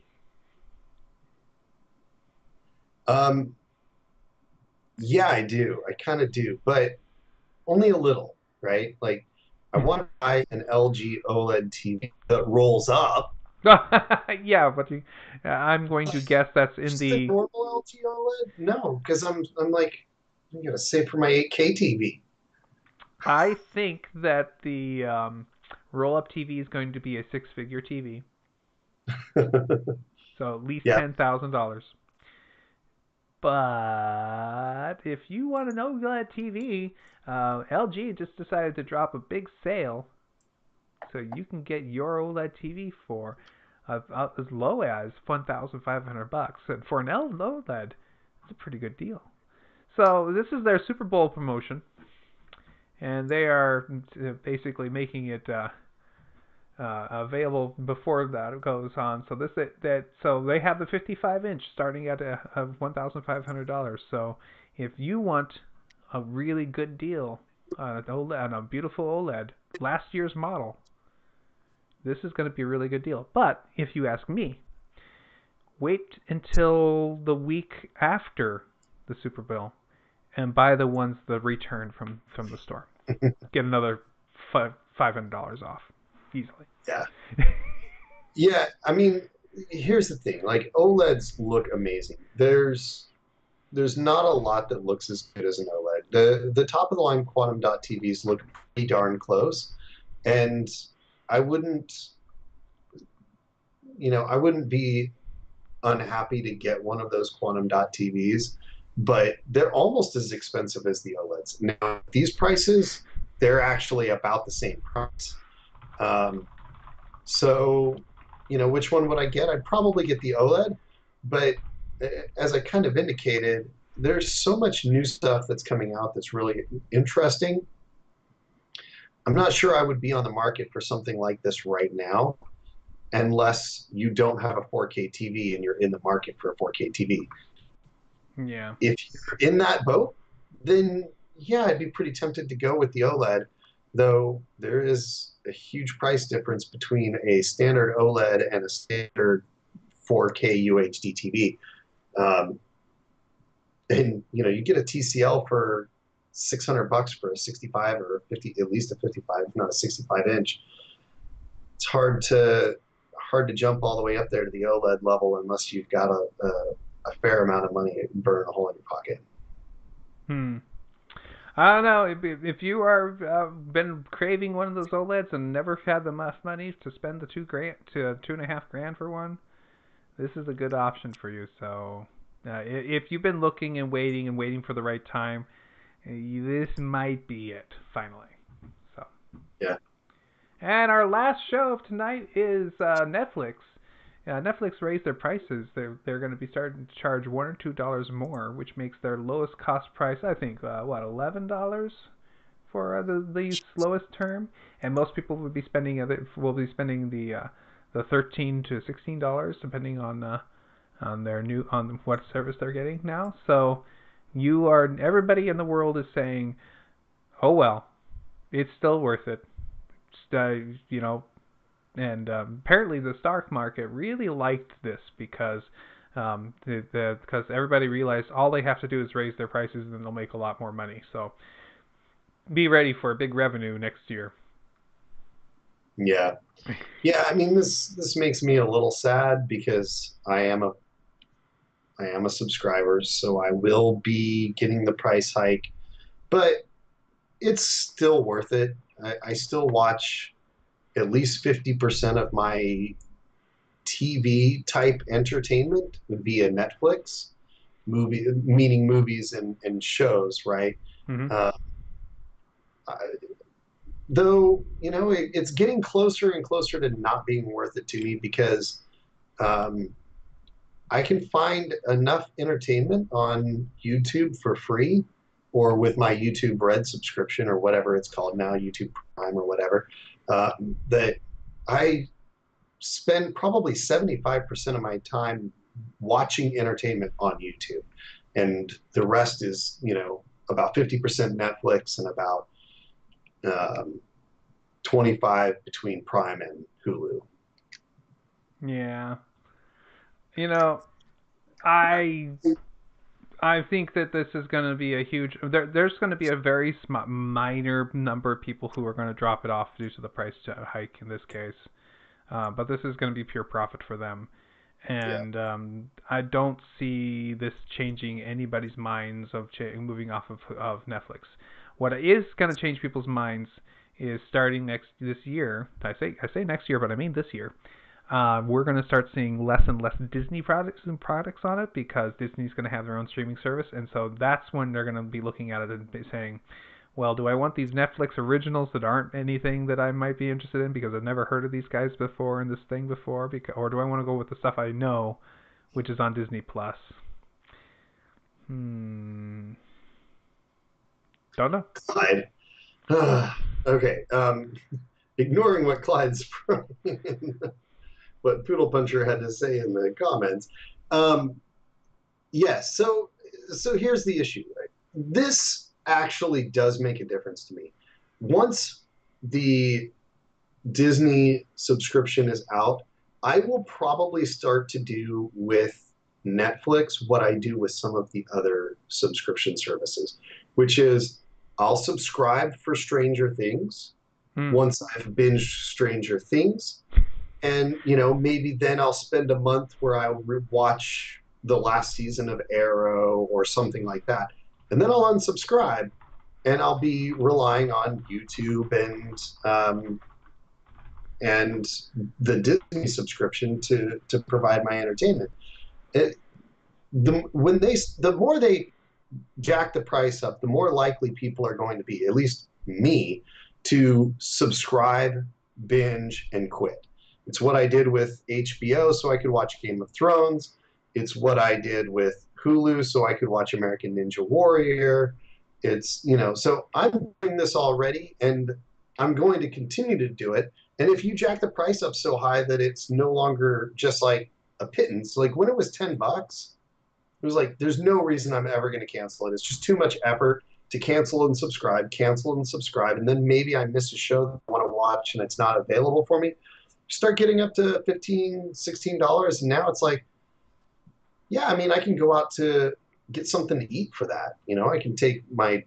Um, yeah, I do. I kind of do, but only a little, right? Like, I want to buy an LG OLED TV that rolls up. Yeah, but I'm going to guess that's in Just a the. normal LG OLED? No, because I'm like, I'm gonna save for my 8K TV. I think that the roll-up TV is going to be a six-figure TV, so at least Yeah. $10,000. But if you want to know that TV, LG just decided to drop a big sale, so you can get your OLED TV for as low as $1,500, and for an OLED, it's a pretty good deal. So this is their Super Bowl promotion, and they are basically making it available before that goes on. So so they have the 55-inch starting at $1,500. So if you want a really good deal on a beautiful OLED, last year's model, this is going to be a really good deal. But if you ask me, wait until the week after the Super Bowl and buy the ones that return from the store. Get another $500 off easily. Yeah. Yeah, I mean, here's the thing. Like OLEDs look amazing. There's not a lot that looks as good as an OLED. The top of the line quantum dot TVs look pretty darn close, and I wouldn't, I wouldn't be unhappy to get one of those quantum dot TVs, but they're almost as expensive as the OLEDs. Now, these prices, they're actually about the same price. Um, so, which one would I get? I'd probably get the OLED, but as I kind of indicated, there's so much new stuff that's coming out that's really interesting. I'm not sure I would be on the market for something like this right now unless you don't have a 4K TV and you're in the market for a 4K TV. Yeah. If you're in that boat, then yeah, I'd be pretty tempted to go with the OLED, though there is a huge price difference between a standard OLED and a standard 4K UHD TV. Um, and you get a TCL for $600 for a 65 or 50, at least a 55, if not a 65 inch. It's hard to jump all the way up there to the OLED level unless you've got a fair amount of money and burn a hole in your pocket. Hmm. I don't know if you are been craving one of those OLEDs and never had enough money to spend the $2.5 grand for one. This is a good option for you. So if you've been looking and waiting for the right time, this might be it finally. So Yeah. And our last show of tonight is Netflix. Netflix raised their prices. They're going to be starting to charge $1 or $2 more, which makes their lowest cost price, I think, $11 for the lowest term. And most people will be spending the $13 to $16 depending on what service they're getting now. So everybody in the world is saying, oh well, it's still worth it. And apparently the stock market really liked this because because everybody realized all they have to do is raise their prices and then they'll make a lot more money. So be ready for a big revenue next year. Yeah. Yeah, I mean this makes me a little sad because I am a subscriber, so I will be getting the price hike, but it's still worth it. I still watch at least 50% of my TV type entertainment via Netflix, meaning movies and shows, right? Mm-hmm. Uh, though, it's getting closer and closer to not being worth it to me because um, I can find enough entertainment on YouTube for free or with my YouTube Red subscription or whatever it's called now, YouTube Prime or whatever, that I spend probably 75% of my time watching entertainment on YouTube. And the rest is, about 50% Netflix and about 25 between Prime and Hulu. Yeah. I I think that this is going to be a huge. There's going to be a very minor number of people who are going to drop it off due to the price hike in this case. But this is going to be pure profit for them. And I don't see this changing anybody's minds of moving off of Netflix. What is going to change people's minds is starting this year. I say next year, but I mean this year. We're going to start seeing less and less Disney products on it because Disney's going to have their own streaming service, and so that's when they're going to be looking at it and saying, well, do I want these Netflix originals that aren't anything that I might be interested in because I've never heard of these guys before and this thing before, or do I want to go with the stuff I know, which is on Disney Plus? Don't know. Clyde. Okay. Ignoring what Clyde's what Poodle Puncher had to say in the comments. Yes. So here's the issue. Right? This actually does make a difference to me. Once the Disney subscription is out, I will probably start to do with Netflix what I do with some of the other subscription services, which is I'll subscribe for Stranger Things Hmm. once I've binged Stranger Things. And, maybe then I'll spend a month where I'll watch the last season of Arrow or something like that. And then I'll unsubscribe and I'll be relying on YouTube and the Disney subscription to provide my entertainment. It, the more they jack the price up, the more likely people are going to be, at least me, to subscribe, binge, and quit. It's what I did with HBO so I could watch Game of Thrones. It's what I did with Hulu so I could watch American Ninja Warrior. So I'm doing this already and I'm going to continue to do it. And if you jack the price up so high that it's no longer just like a pittance, like when it was $10, it was like, there's no reason I'm ever going to cancel it. It's just too much effort to cancel and subscribe. And then maybe I miss a show that I want to watch and it's not available for me. Start getting up to $15, $16. And now it's like, yeah, I mean, I can go out to get something to eat for that. I can take my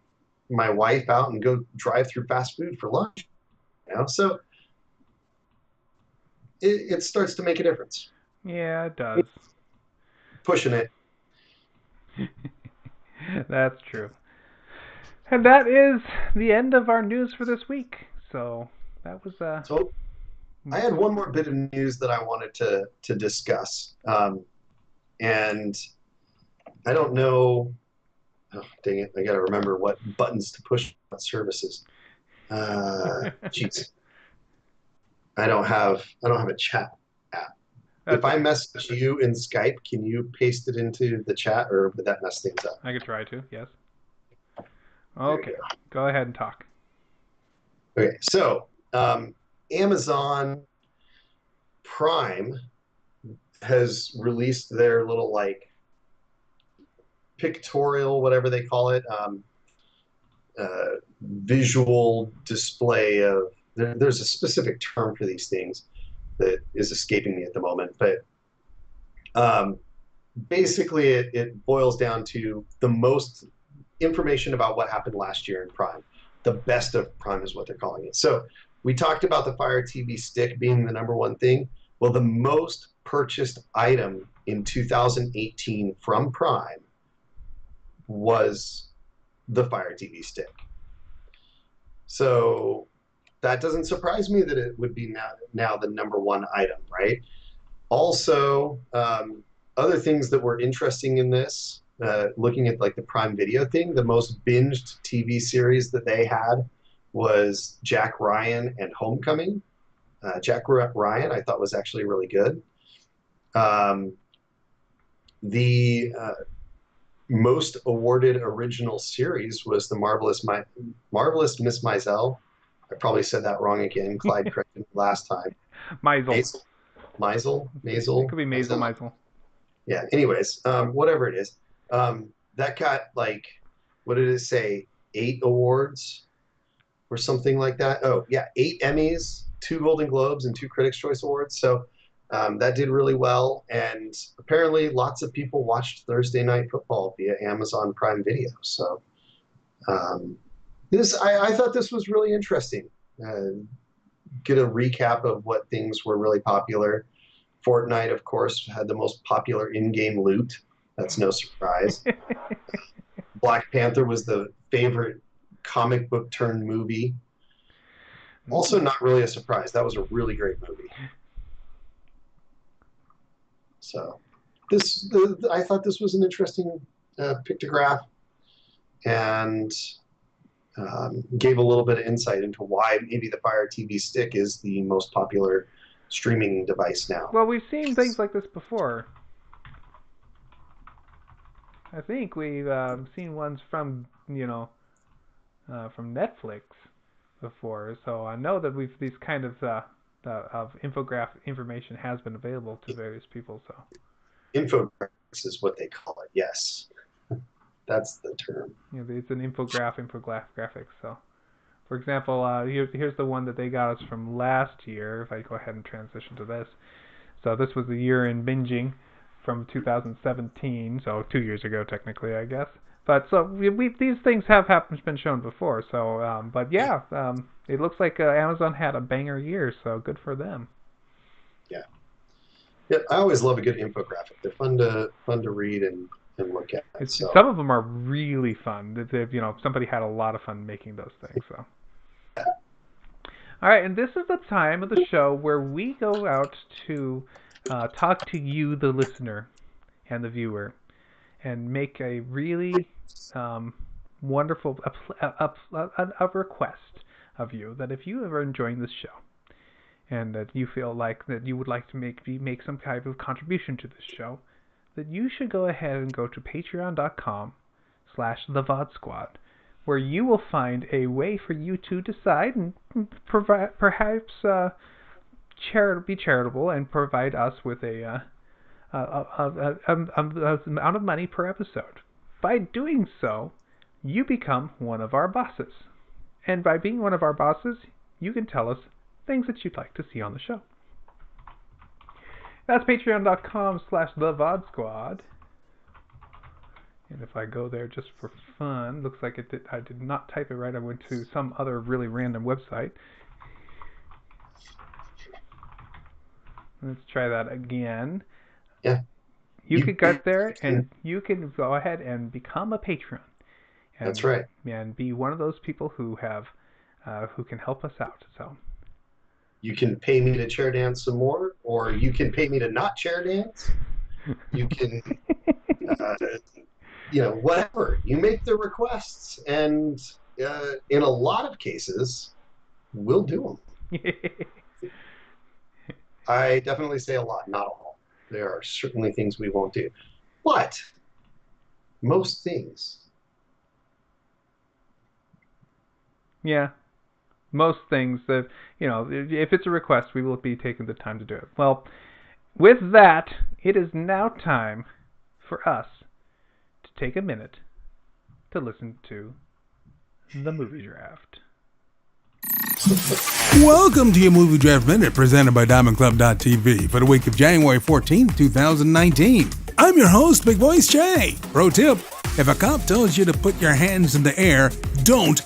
wife out and go drive through fast food for lunch. So it starts to make a difference. Yeah, it does. Pushing it. That's true. And that is the end of our news for this week. So that was So I had one more bit of news that I wanted to discuss, and I don't know. Oh, dang it! I got to remember what buttons to push on services. Jeez, I don't have a chat app. If That's I okay. message you in Skype, can you paste it into the chat, or would that mess things up? I could try to. Yes. There you Okay. go. Go ahead and talk. Okay, so Amazon Prime has released their little like pictorial, whatever they call it, visual display of. There's a specific term for these things that is escaping me at the moment, but um, basically it boils down to the most information about what happened last year in Prime. The best of Prime is what they're calling it. So we talked about the Fire TV stick being the number one thing. Well, the most purchased item in 2018 from Prime was the Fire TV stick. So that doesn't surprise me that it would be now the number one item, right? Also, other things that were interesting in this, looking at like the Prime Video thing, the most binged TV series that they had was Jack Ryan and Homecoming. Jack Ryan, I thought was actually really good. Um, the most awarded original series was the Marvelous Miss Maisel. I probably said that wrong again. Clyde corrected me last time. Maisel. Maisel, Maisel, It Maisel, could be Maisel, Maisel. Maisel. Yeah. Anyways, whatever it is, that got like, what did it say? 8 awards or something like that. Oh yeah, 8 Emmys, 2 Golden Globes, and 2 Critics' Choice Awards. So that did really well. And apparently, lots of people watched Thursday Night Football via Amazon Prime Video. So um, I thought this was really interesting. Get a recap of what things were really popular. Fortnite, of course, had the most popular in-game loot. That's no surprise. Black Panther was the favorite comic book turned movie. Also, not really a surprise. That was a really great movie. So, I thought this was an interesting pictograph and gave a little bit of insight into why maybe the Fire TV Stick is the most popular streaming device now. Well, we've seen things like this before. I think we've seen ones from from Netflix before, so I know that we've these kind of infograph information has been available to various people. So Infographics is what they call it. Yes, that's the term. it's an infographics. So For example, here's the one that they got us from last year. If I go ahead and transition to this. So this was the year in binging from 2017, so 2 years ago technically, I guess. But so these things have been shown before. So, but yeah, it looks like Amazon had a banger year, so good for them. Yeah. Yeah, I always love a good infographic. They're fun to read and look at. So Some of them are really fun. Somebody had a lot of fun making those things. So. All right, and this is the time of the show where we go out to talk to you, the listener, and the viewer, and make a really wonderful a request of you that if you are enjoying this show and that you feel like that you would like to make some kind of contribution to this show, that you should go ahead and go to patreon.com/thevodsquad, where you will find a way for you to decide and perhaps be charitable and provide us with a amount of money per episode. By doing so, you become one of our bosses. And by being one of our bosses, you can tell us things that you'd like to see on the show. That's patreon.com/thevodsquad. And if I go there just for fun, looks like I did not type it right. I went to some other really random website. Let's try that again. Yeah. You could get there and you can go ahead and become a patron. That's right. And be one of those people who can help us out. So you can pay me to chair dance some more, or you can pay me to not chair dance. You can, whatever. You make the requests, and in a lot of cases, we'll do them. I definitely say a lot, not all. There are certainly things we won't do, but most things. Yeah. Most things that, if it's a request, we will be taking the time to do it. Well, with that, it is now time for us to take a minute to listen to the movie draft. Welcome to your Movie Draft Minute, presented by DiamondClub.tv for the week of January 14th, 2019. I'm your host, Big Voice Jay. Pro tip, if a cop tells you to put your hands in the air, don't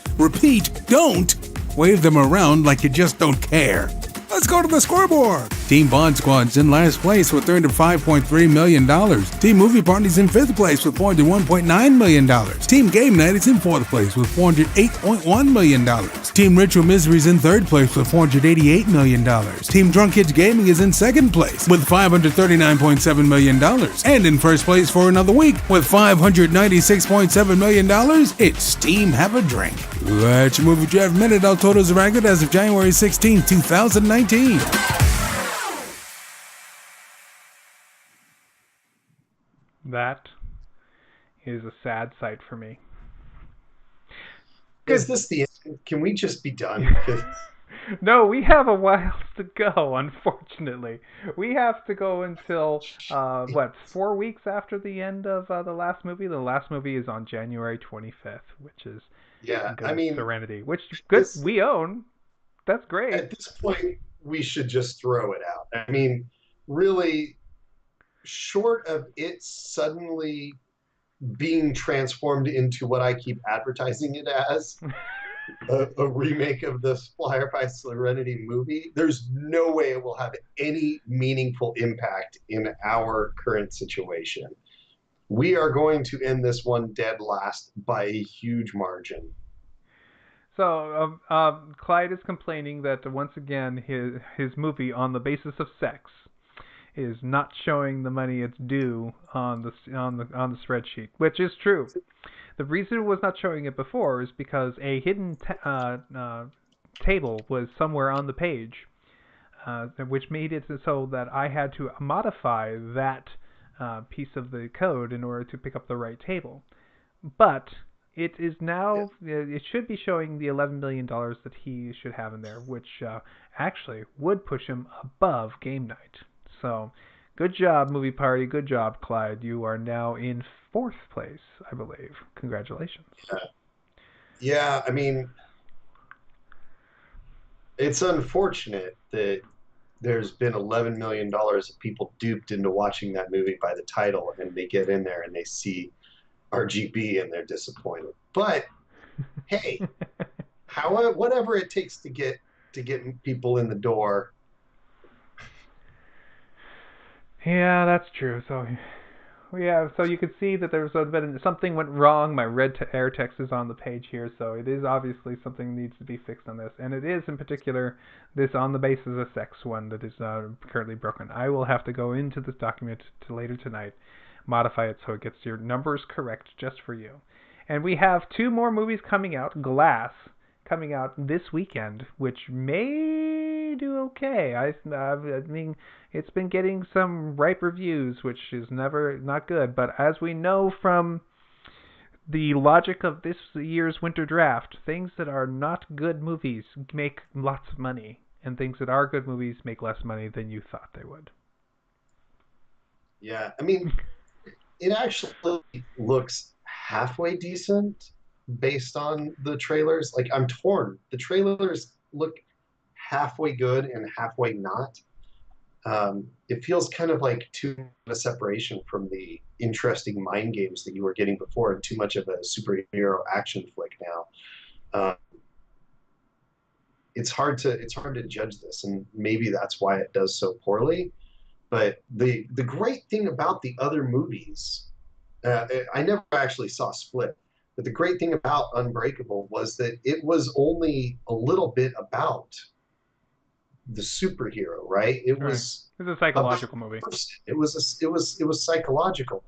wave them around like you just don't care. Let's go to the scoreboard. Team Bond Squad's in last place with $305.3 million. Team Movie Party's in 5th place with $401.9 million. Team Game Night is in 4th place with $408.1 million. Team Ritual Misery's in 3rd place with $488 million. Team Drunk Kids Gaming is in 2nd place with $539.7 million. And in 1st place for another week with $596.7 million, it's Team Have a Drink. That's your Movie Draft Minute. All totals are accurate as of January 16, 2019. That is a sad sight for me. Is this the end? Can we just be done? No, we have a while to go, unfortunately. We have to go until, 4 weeks after the end of the last movie? The last movie is on January 25th, which is Serenity, which we own. That's great. At this point, we should just throw it out. I mean, really, short of it suddenly being transformed into what I keep advertising it as, a remake of the Flyer by Serenity movie, there's no way it will have any meaningful impact in our current situation. We are going to end this one dead last by a huge margin. So, Clyde is complaining that once again his movie On the Basis of Sex is not showing the money it's due on the spreadsheet, which is true. The reason it was not showing it before is because a hidden table was somewhere on the page, which made it so that I had to modify that piece of the code in order to pick up the right table. But it is now, it should be showing the $11 million that he should have in there, which actually would push him above Game Night. So, good job, Movie Party. Good job, Clyde. You are now in 4th place, I believe. Congratulations. Yeah, I mean, It's unfortunate that there's been $11 million of people duped into watching that movie by the title, and they get in there and they see RGB and they're disappointed. But hey, however, whatever it takes to get people in the door. Yeah, that's true. So, yeah, so you can see that there's a bit something went wrong. My red air text is on the page here, so it is obviously something needs to be fixed on this, and it is in particular this on the basis of sex one that is currently broken. I will have to go into this document later tonight, modify it so it gets your numbers correct just for you. And we have two more movies coming out. Glass coming out this weekend, which may do okay. I mean, it's been getting some ripe reviews, which is never not good. But as we know from the logic of this year's winter draft, things that are not good movies make lots of money, and things that are good movies make less money than you thought they would. Yeah, I mean, it actually looks halfway decent based on the trailers. Like I'm torn. The trailers look halfway good and halfway not. It feels kind of like too much of a separation from the interesting mind games that you were getting before, and too much of a superhero action flick now. Uh, it's hard to judge this, and maybe that's why it does so poorly. But the great thing about the other movies, I never actually saw Split, but the great thing about Unbreakable was that it was only a little bit about the superhero, right? It All right, was it's a about psychological the movie. person. It was psychological,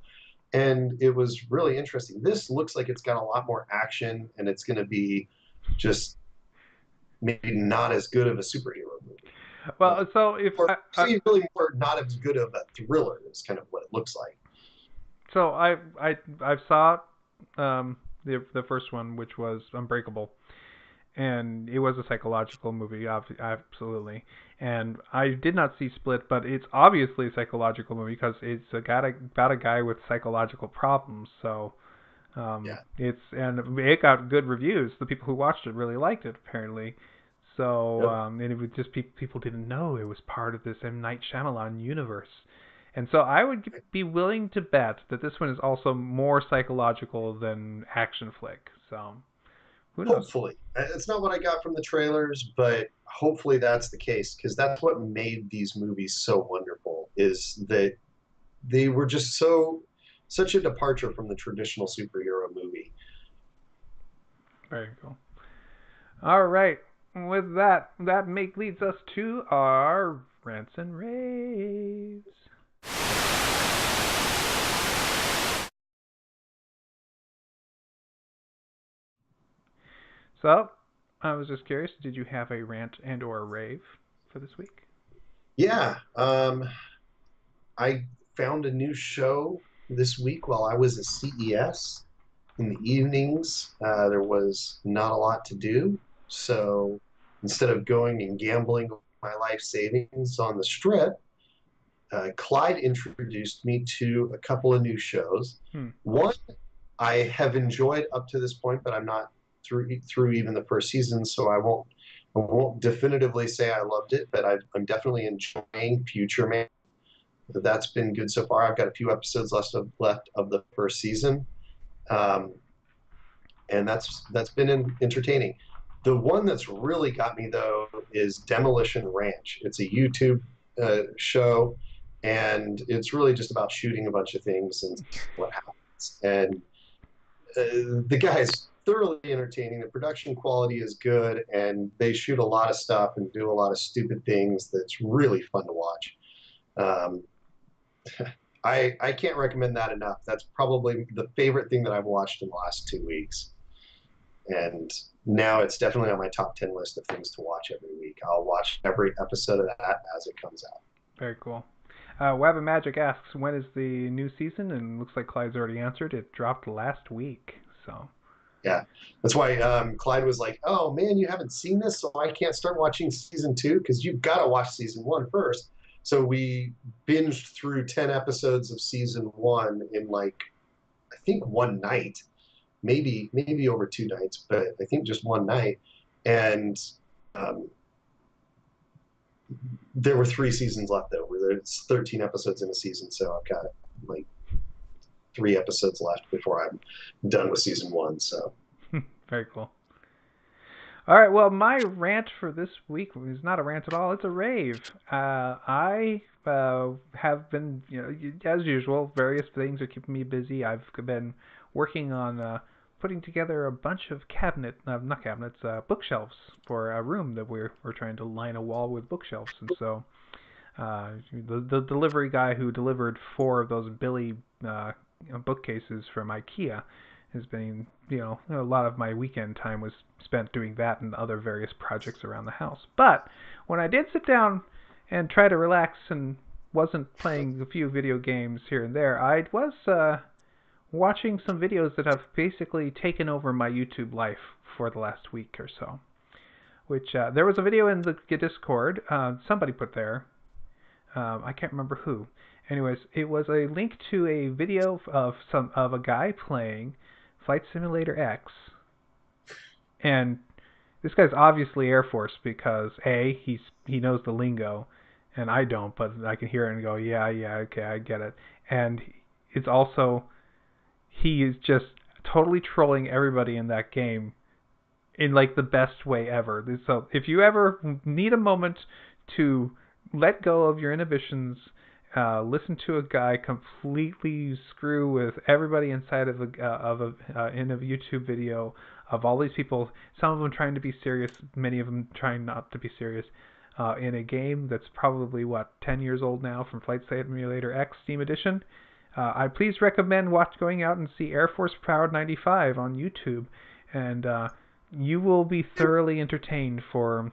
and it was really interesting. This looks like it's got a lot more action, and it's going to be just maybe not as good of a superhero movie. Uh, Well, so if or actually really more not as good of a thriller is kind of what it looks like. so I saw the first one, which was Unbreakable, and it was a psychological movie, absolutely. And I did not see Split, but it's obviously a psychological movie because it's about a guy with psychological problems. So Yeah. it got good reviews. The people who watched it really liked it, apparently. So Yep. and it was just people didn't know it was part of this M Night Shyamalan universe. And so I would be willing to bet that this one is also more psychological than action flick. So who knows? Hopefully. It's not what I got from the trailers, but hopefully that's the case because that's what made these movies so wonderful is that they were just such a departure from the traditional superhero movie. Very cool. All right. With that, leads us to our rants and raves. So, I was just curious, did you have a rant and or a rave for this week? Yeah. I found a new show this week while I was at CES. In the evenings, there was not a lot to do. So instead of going and gambling my life savings on the strip, Clyde introduced me to a couple of new shows. Hmm. One I have enjoyed up to this point, but I'm not through even the first season, so I won't definitively say I loved it, but I'm definitely enjoying Future Man. That's been good so far. I've got a few episodes left of the first season, um, and that's been entertaining. The one that's really got me though is Demolition Ranch. It's a YouTube show, and it's really just about shooting a bunch of things and what happens. And the guy's thoroughly entertaining. The production quality is good, and they shoot a lot of stuff and do a lot of stupid things that's really fun to watch. Um, I can't recommend that enough. That's probably the favorite thing that I've watched in the last 2 weeks. And now it's definitely on my top 10 list of things to watch every week. I'll watch every episode of that as it comes out. Very cool. Web of Magic asks, when is the new season? And looks like Clyde's already answered. It dropped last week. So. Yeah, that's why Clyde was like, "Oh man, you haven't seen this, so I can't start watching season two because you've got to watch season one first." So we binged through 10 episodes of season one in like I think one night, maybe over 2 nights, but I think just one night. And um, There were 3 seasons left though. It's 13 episodes in a season, so I've got like 3 episodes left before I'm done with season 1. So Very cool. All right, well, my rant for this week is not a rant at all. It's a rave. I have been, as usual, various things are keeping me busy. I've been working on putting together a bunch of not cabinets, bookshelves for a room that we're trying to line a wall with bookshelves. And so the delivery guy who delivered 4 of those Billy bookcases from IKEA has been, a lot of my weekend time was spent doing that and other various projects around the house. But when I did sit down and try to relax and wasn't playing a few video games here and there, I was watching some videos that have basically taken over my YouTube life for the last week or so. Which there was a video in the Discord somebody put there. I can't remember who. Anyways, it was a link to a video of a guy playing Flight Simulator X, and this guy's obviously Air Force because he knows the lingo, and I don't, but I can hear it and go, yeah, okay, I get it. And it's also, he is just totally trolling everybody in that game in like the best way ever. So if you ever need a moment to let go of your inhibitions, listen to a guy completely screw with everybody inside of a YouTube video of all these people, some of them trying to be serious, many of them trying not to be serious, in a game that's probably 10 years old now from Flight Simulator X Steam Edition. I please recommend going out and see Air Force Proud 95 on YouTube, and you will be thoroughly entertained for,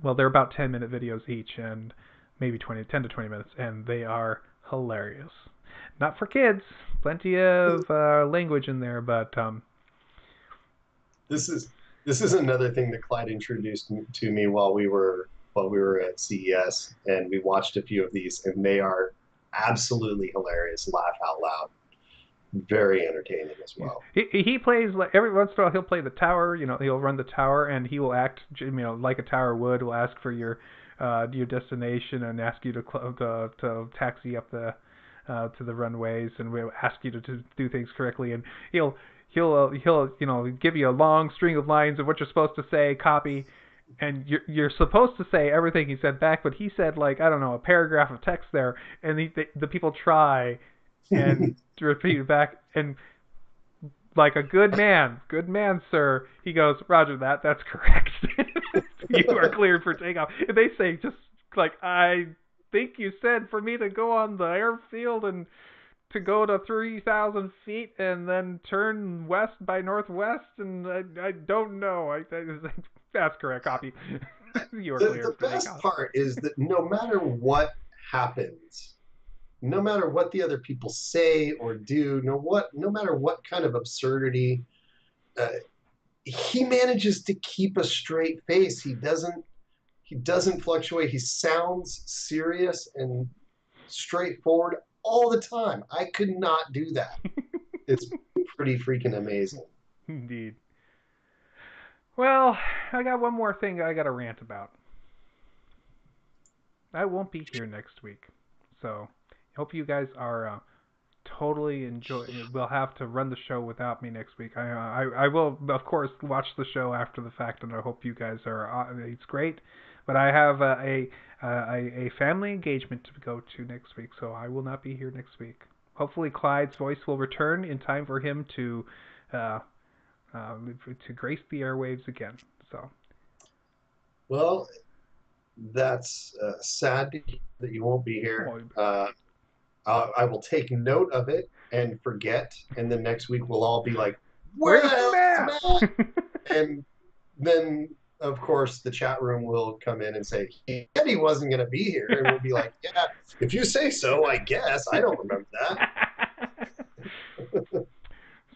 they're about 10-minute videos each, and maybe 10 to 20 minutes, and they are hilarious. Not for kids, plenty of language in there, but this is another thing that Clyde introduced to me while we were at CES, and we watched a few of these, and they are absolutely hilarious. Laugh out loud. Very entertaining as well. He plays, every once in a while he'll play the tower. He'll run the tower, and he will act like a tower would. Will ask for your destination and ask you to taxi up to the runways, and we'll ask you to do things correctly, and he'll give you a long string of lines of what you're supposed to say, copy, and you're supposed to say everything he said back, but he said a paragraph of text there, and the people try and to repeat it back, and like a good man, sir, he goes, Roger that, that's correct. You are cleared for takeoff. And they say just I think you said for me to go on the airfield and to go to 3,000 feet and then turn west by northwest, and I don't know. That's correct, copy. You are cleared. The best part is that no matter what happens, no matter what the other people say or do, no matter what kind of absurdity, he manages to keep a straight face. He doesn't fluctuate. He sounds serious and straightforward all the time. I could not do that. It's pretty freaking amazing. Indeed. Well, I got one more thing I got to rant about. I won't be here next week, so hope you guys are totally enjoy. We'll have to run the show without me next week. I will, of course, watch the show after the fact, and I hope you guys are. It's great, but I have a family engagement to go to next week, so I will not be here next week. Hopefully, Clyde's voice will return in time for him to grace the airwaves again. So. Well, that's sad that you won't be here. I will take note of it and forget, and then next week we'll all be like, "Where's Matt?" And then, of course, the chat room will come in and say, "He said he wasn't going to be here," and we'll be like, "Yeah, if you say so, I guess. I don't remember that."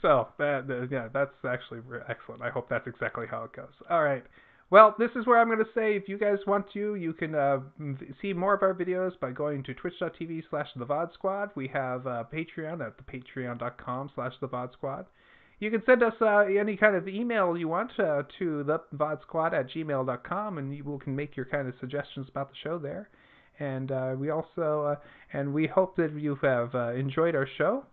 So that's actually excellent. I hope that's exactly how it goes. All right. Well, this is where I'm going to say, if you guys want to, you can see more of our videos by going to twitch.tv/thevodsquad. We have Patreon at patreon.com/thevodsquad. You can send us any kind of email you want to thevodsquad@gmail.com, and you can make your kind of suggestions about the show there. And we also and we hope that you have enjoyed our show.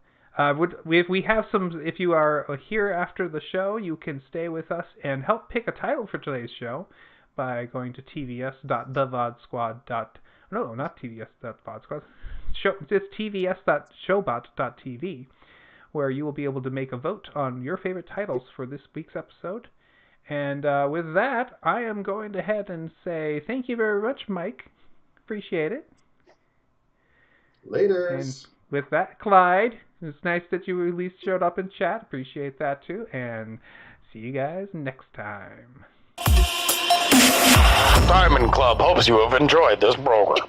We have some. If you are here after the show, you can stay with us and help pick a title for today's show by going to tvs.thevodsquad. No, not tvs.vodsquad. It's tvs.showbot.tv, where you will be able to make a vote on your favorite titles for this week's episode. And with that, I am going to head and say thank you very much, Mike. Appreciate it. Later. And with that, Clyde, it's nice that you at least showed up in chat. Appreciate that too. And see you guys next time. Diamond Club hopes you have enjoyed this program.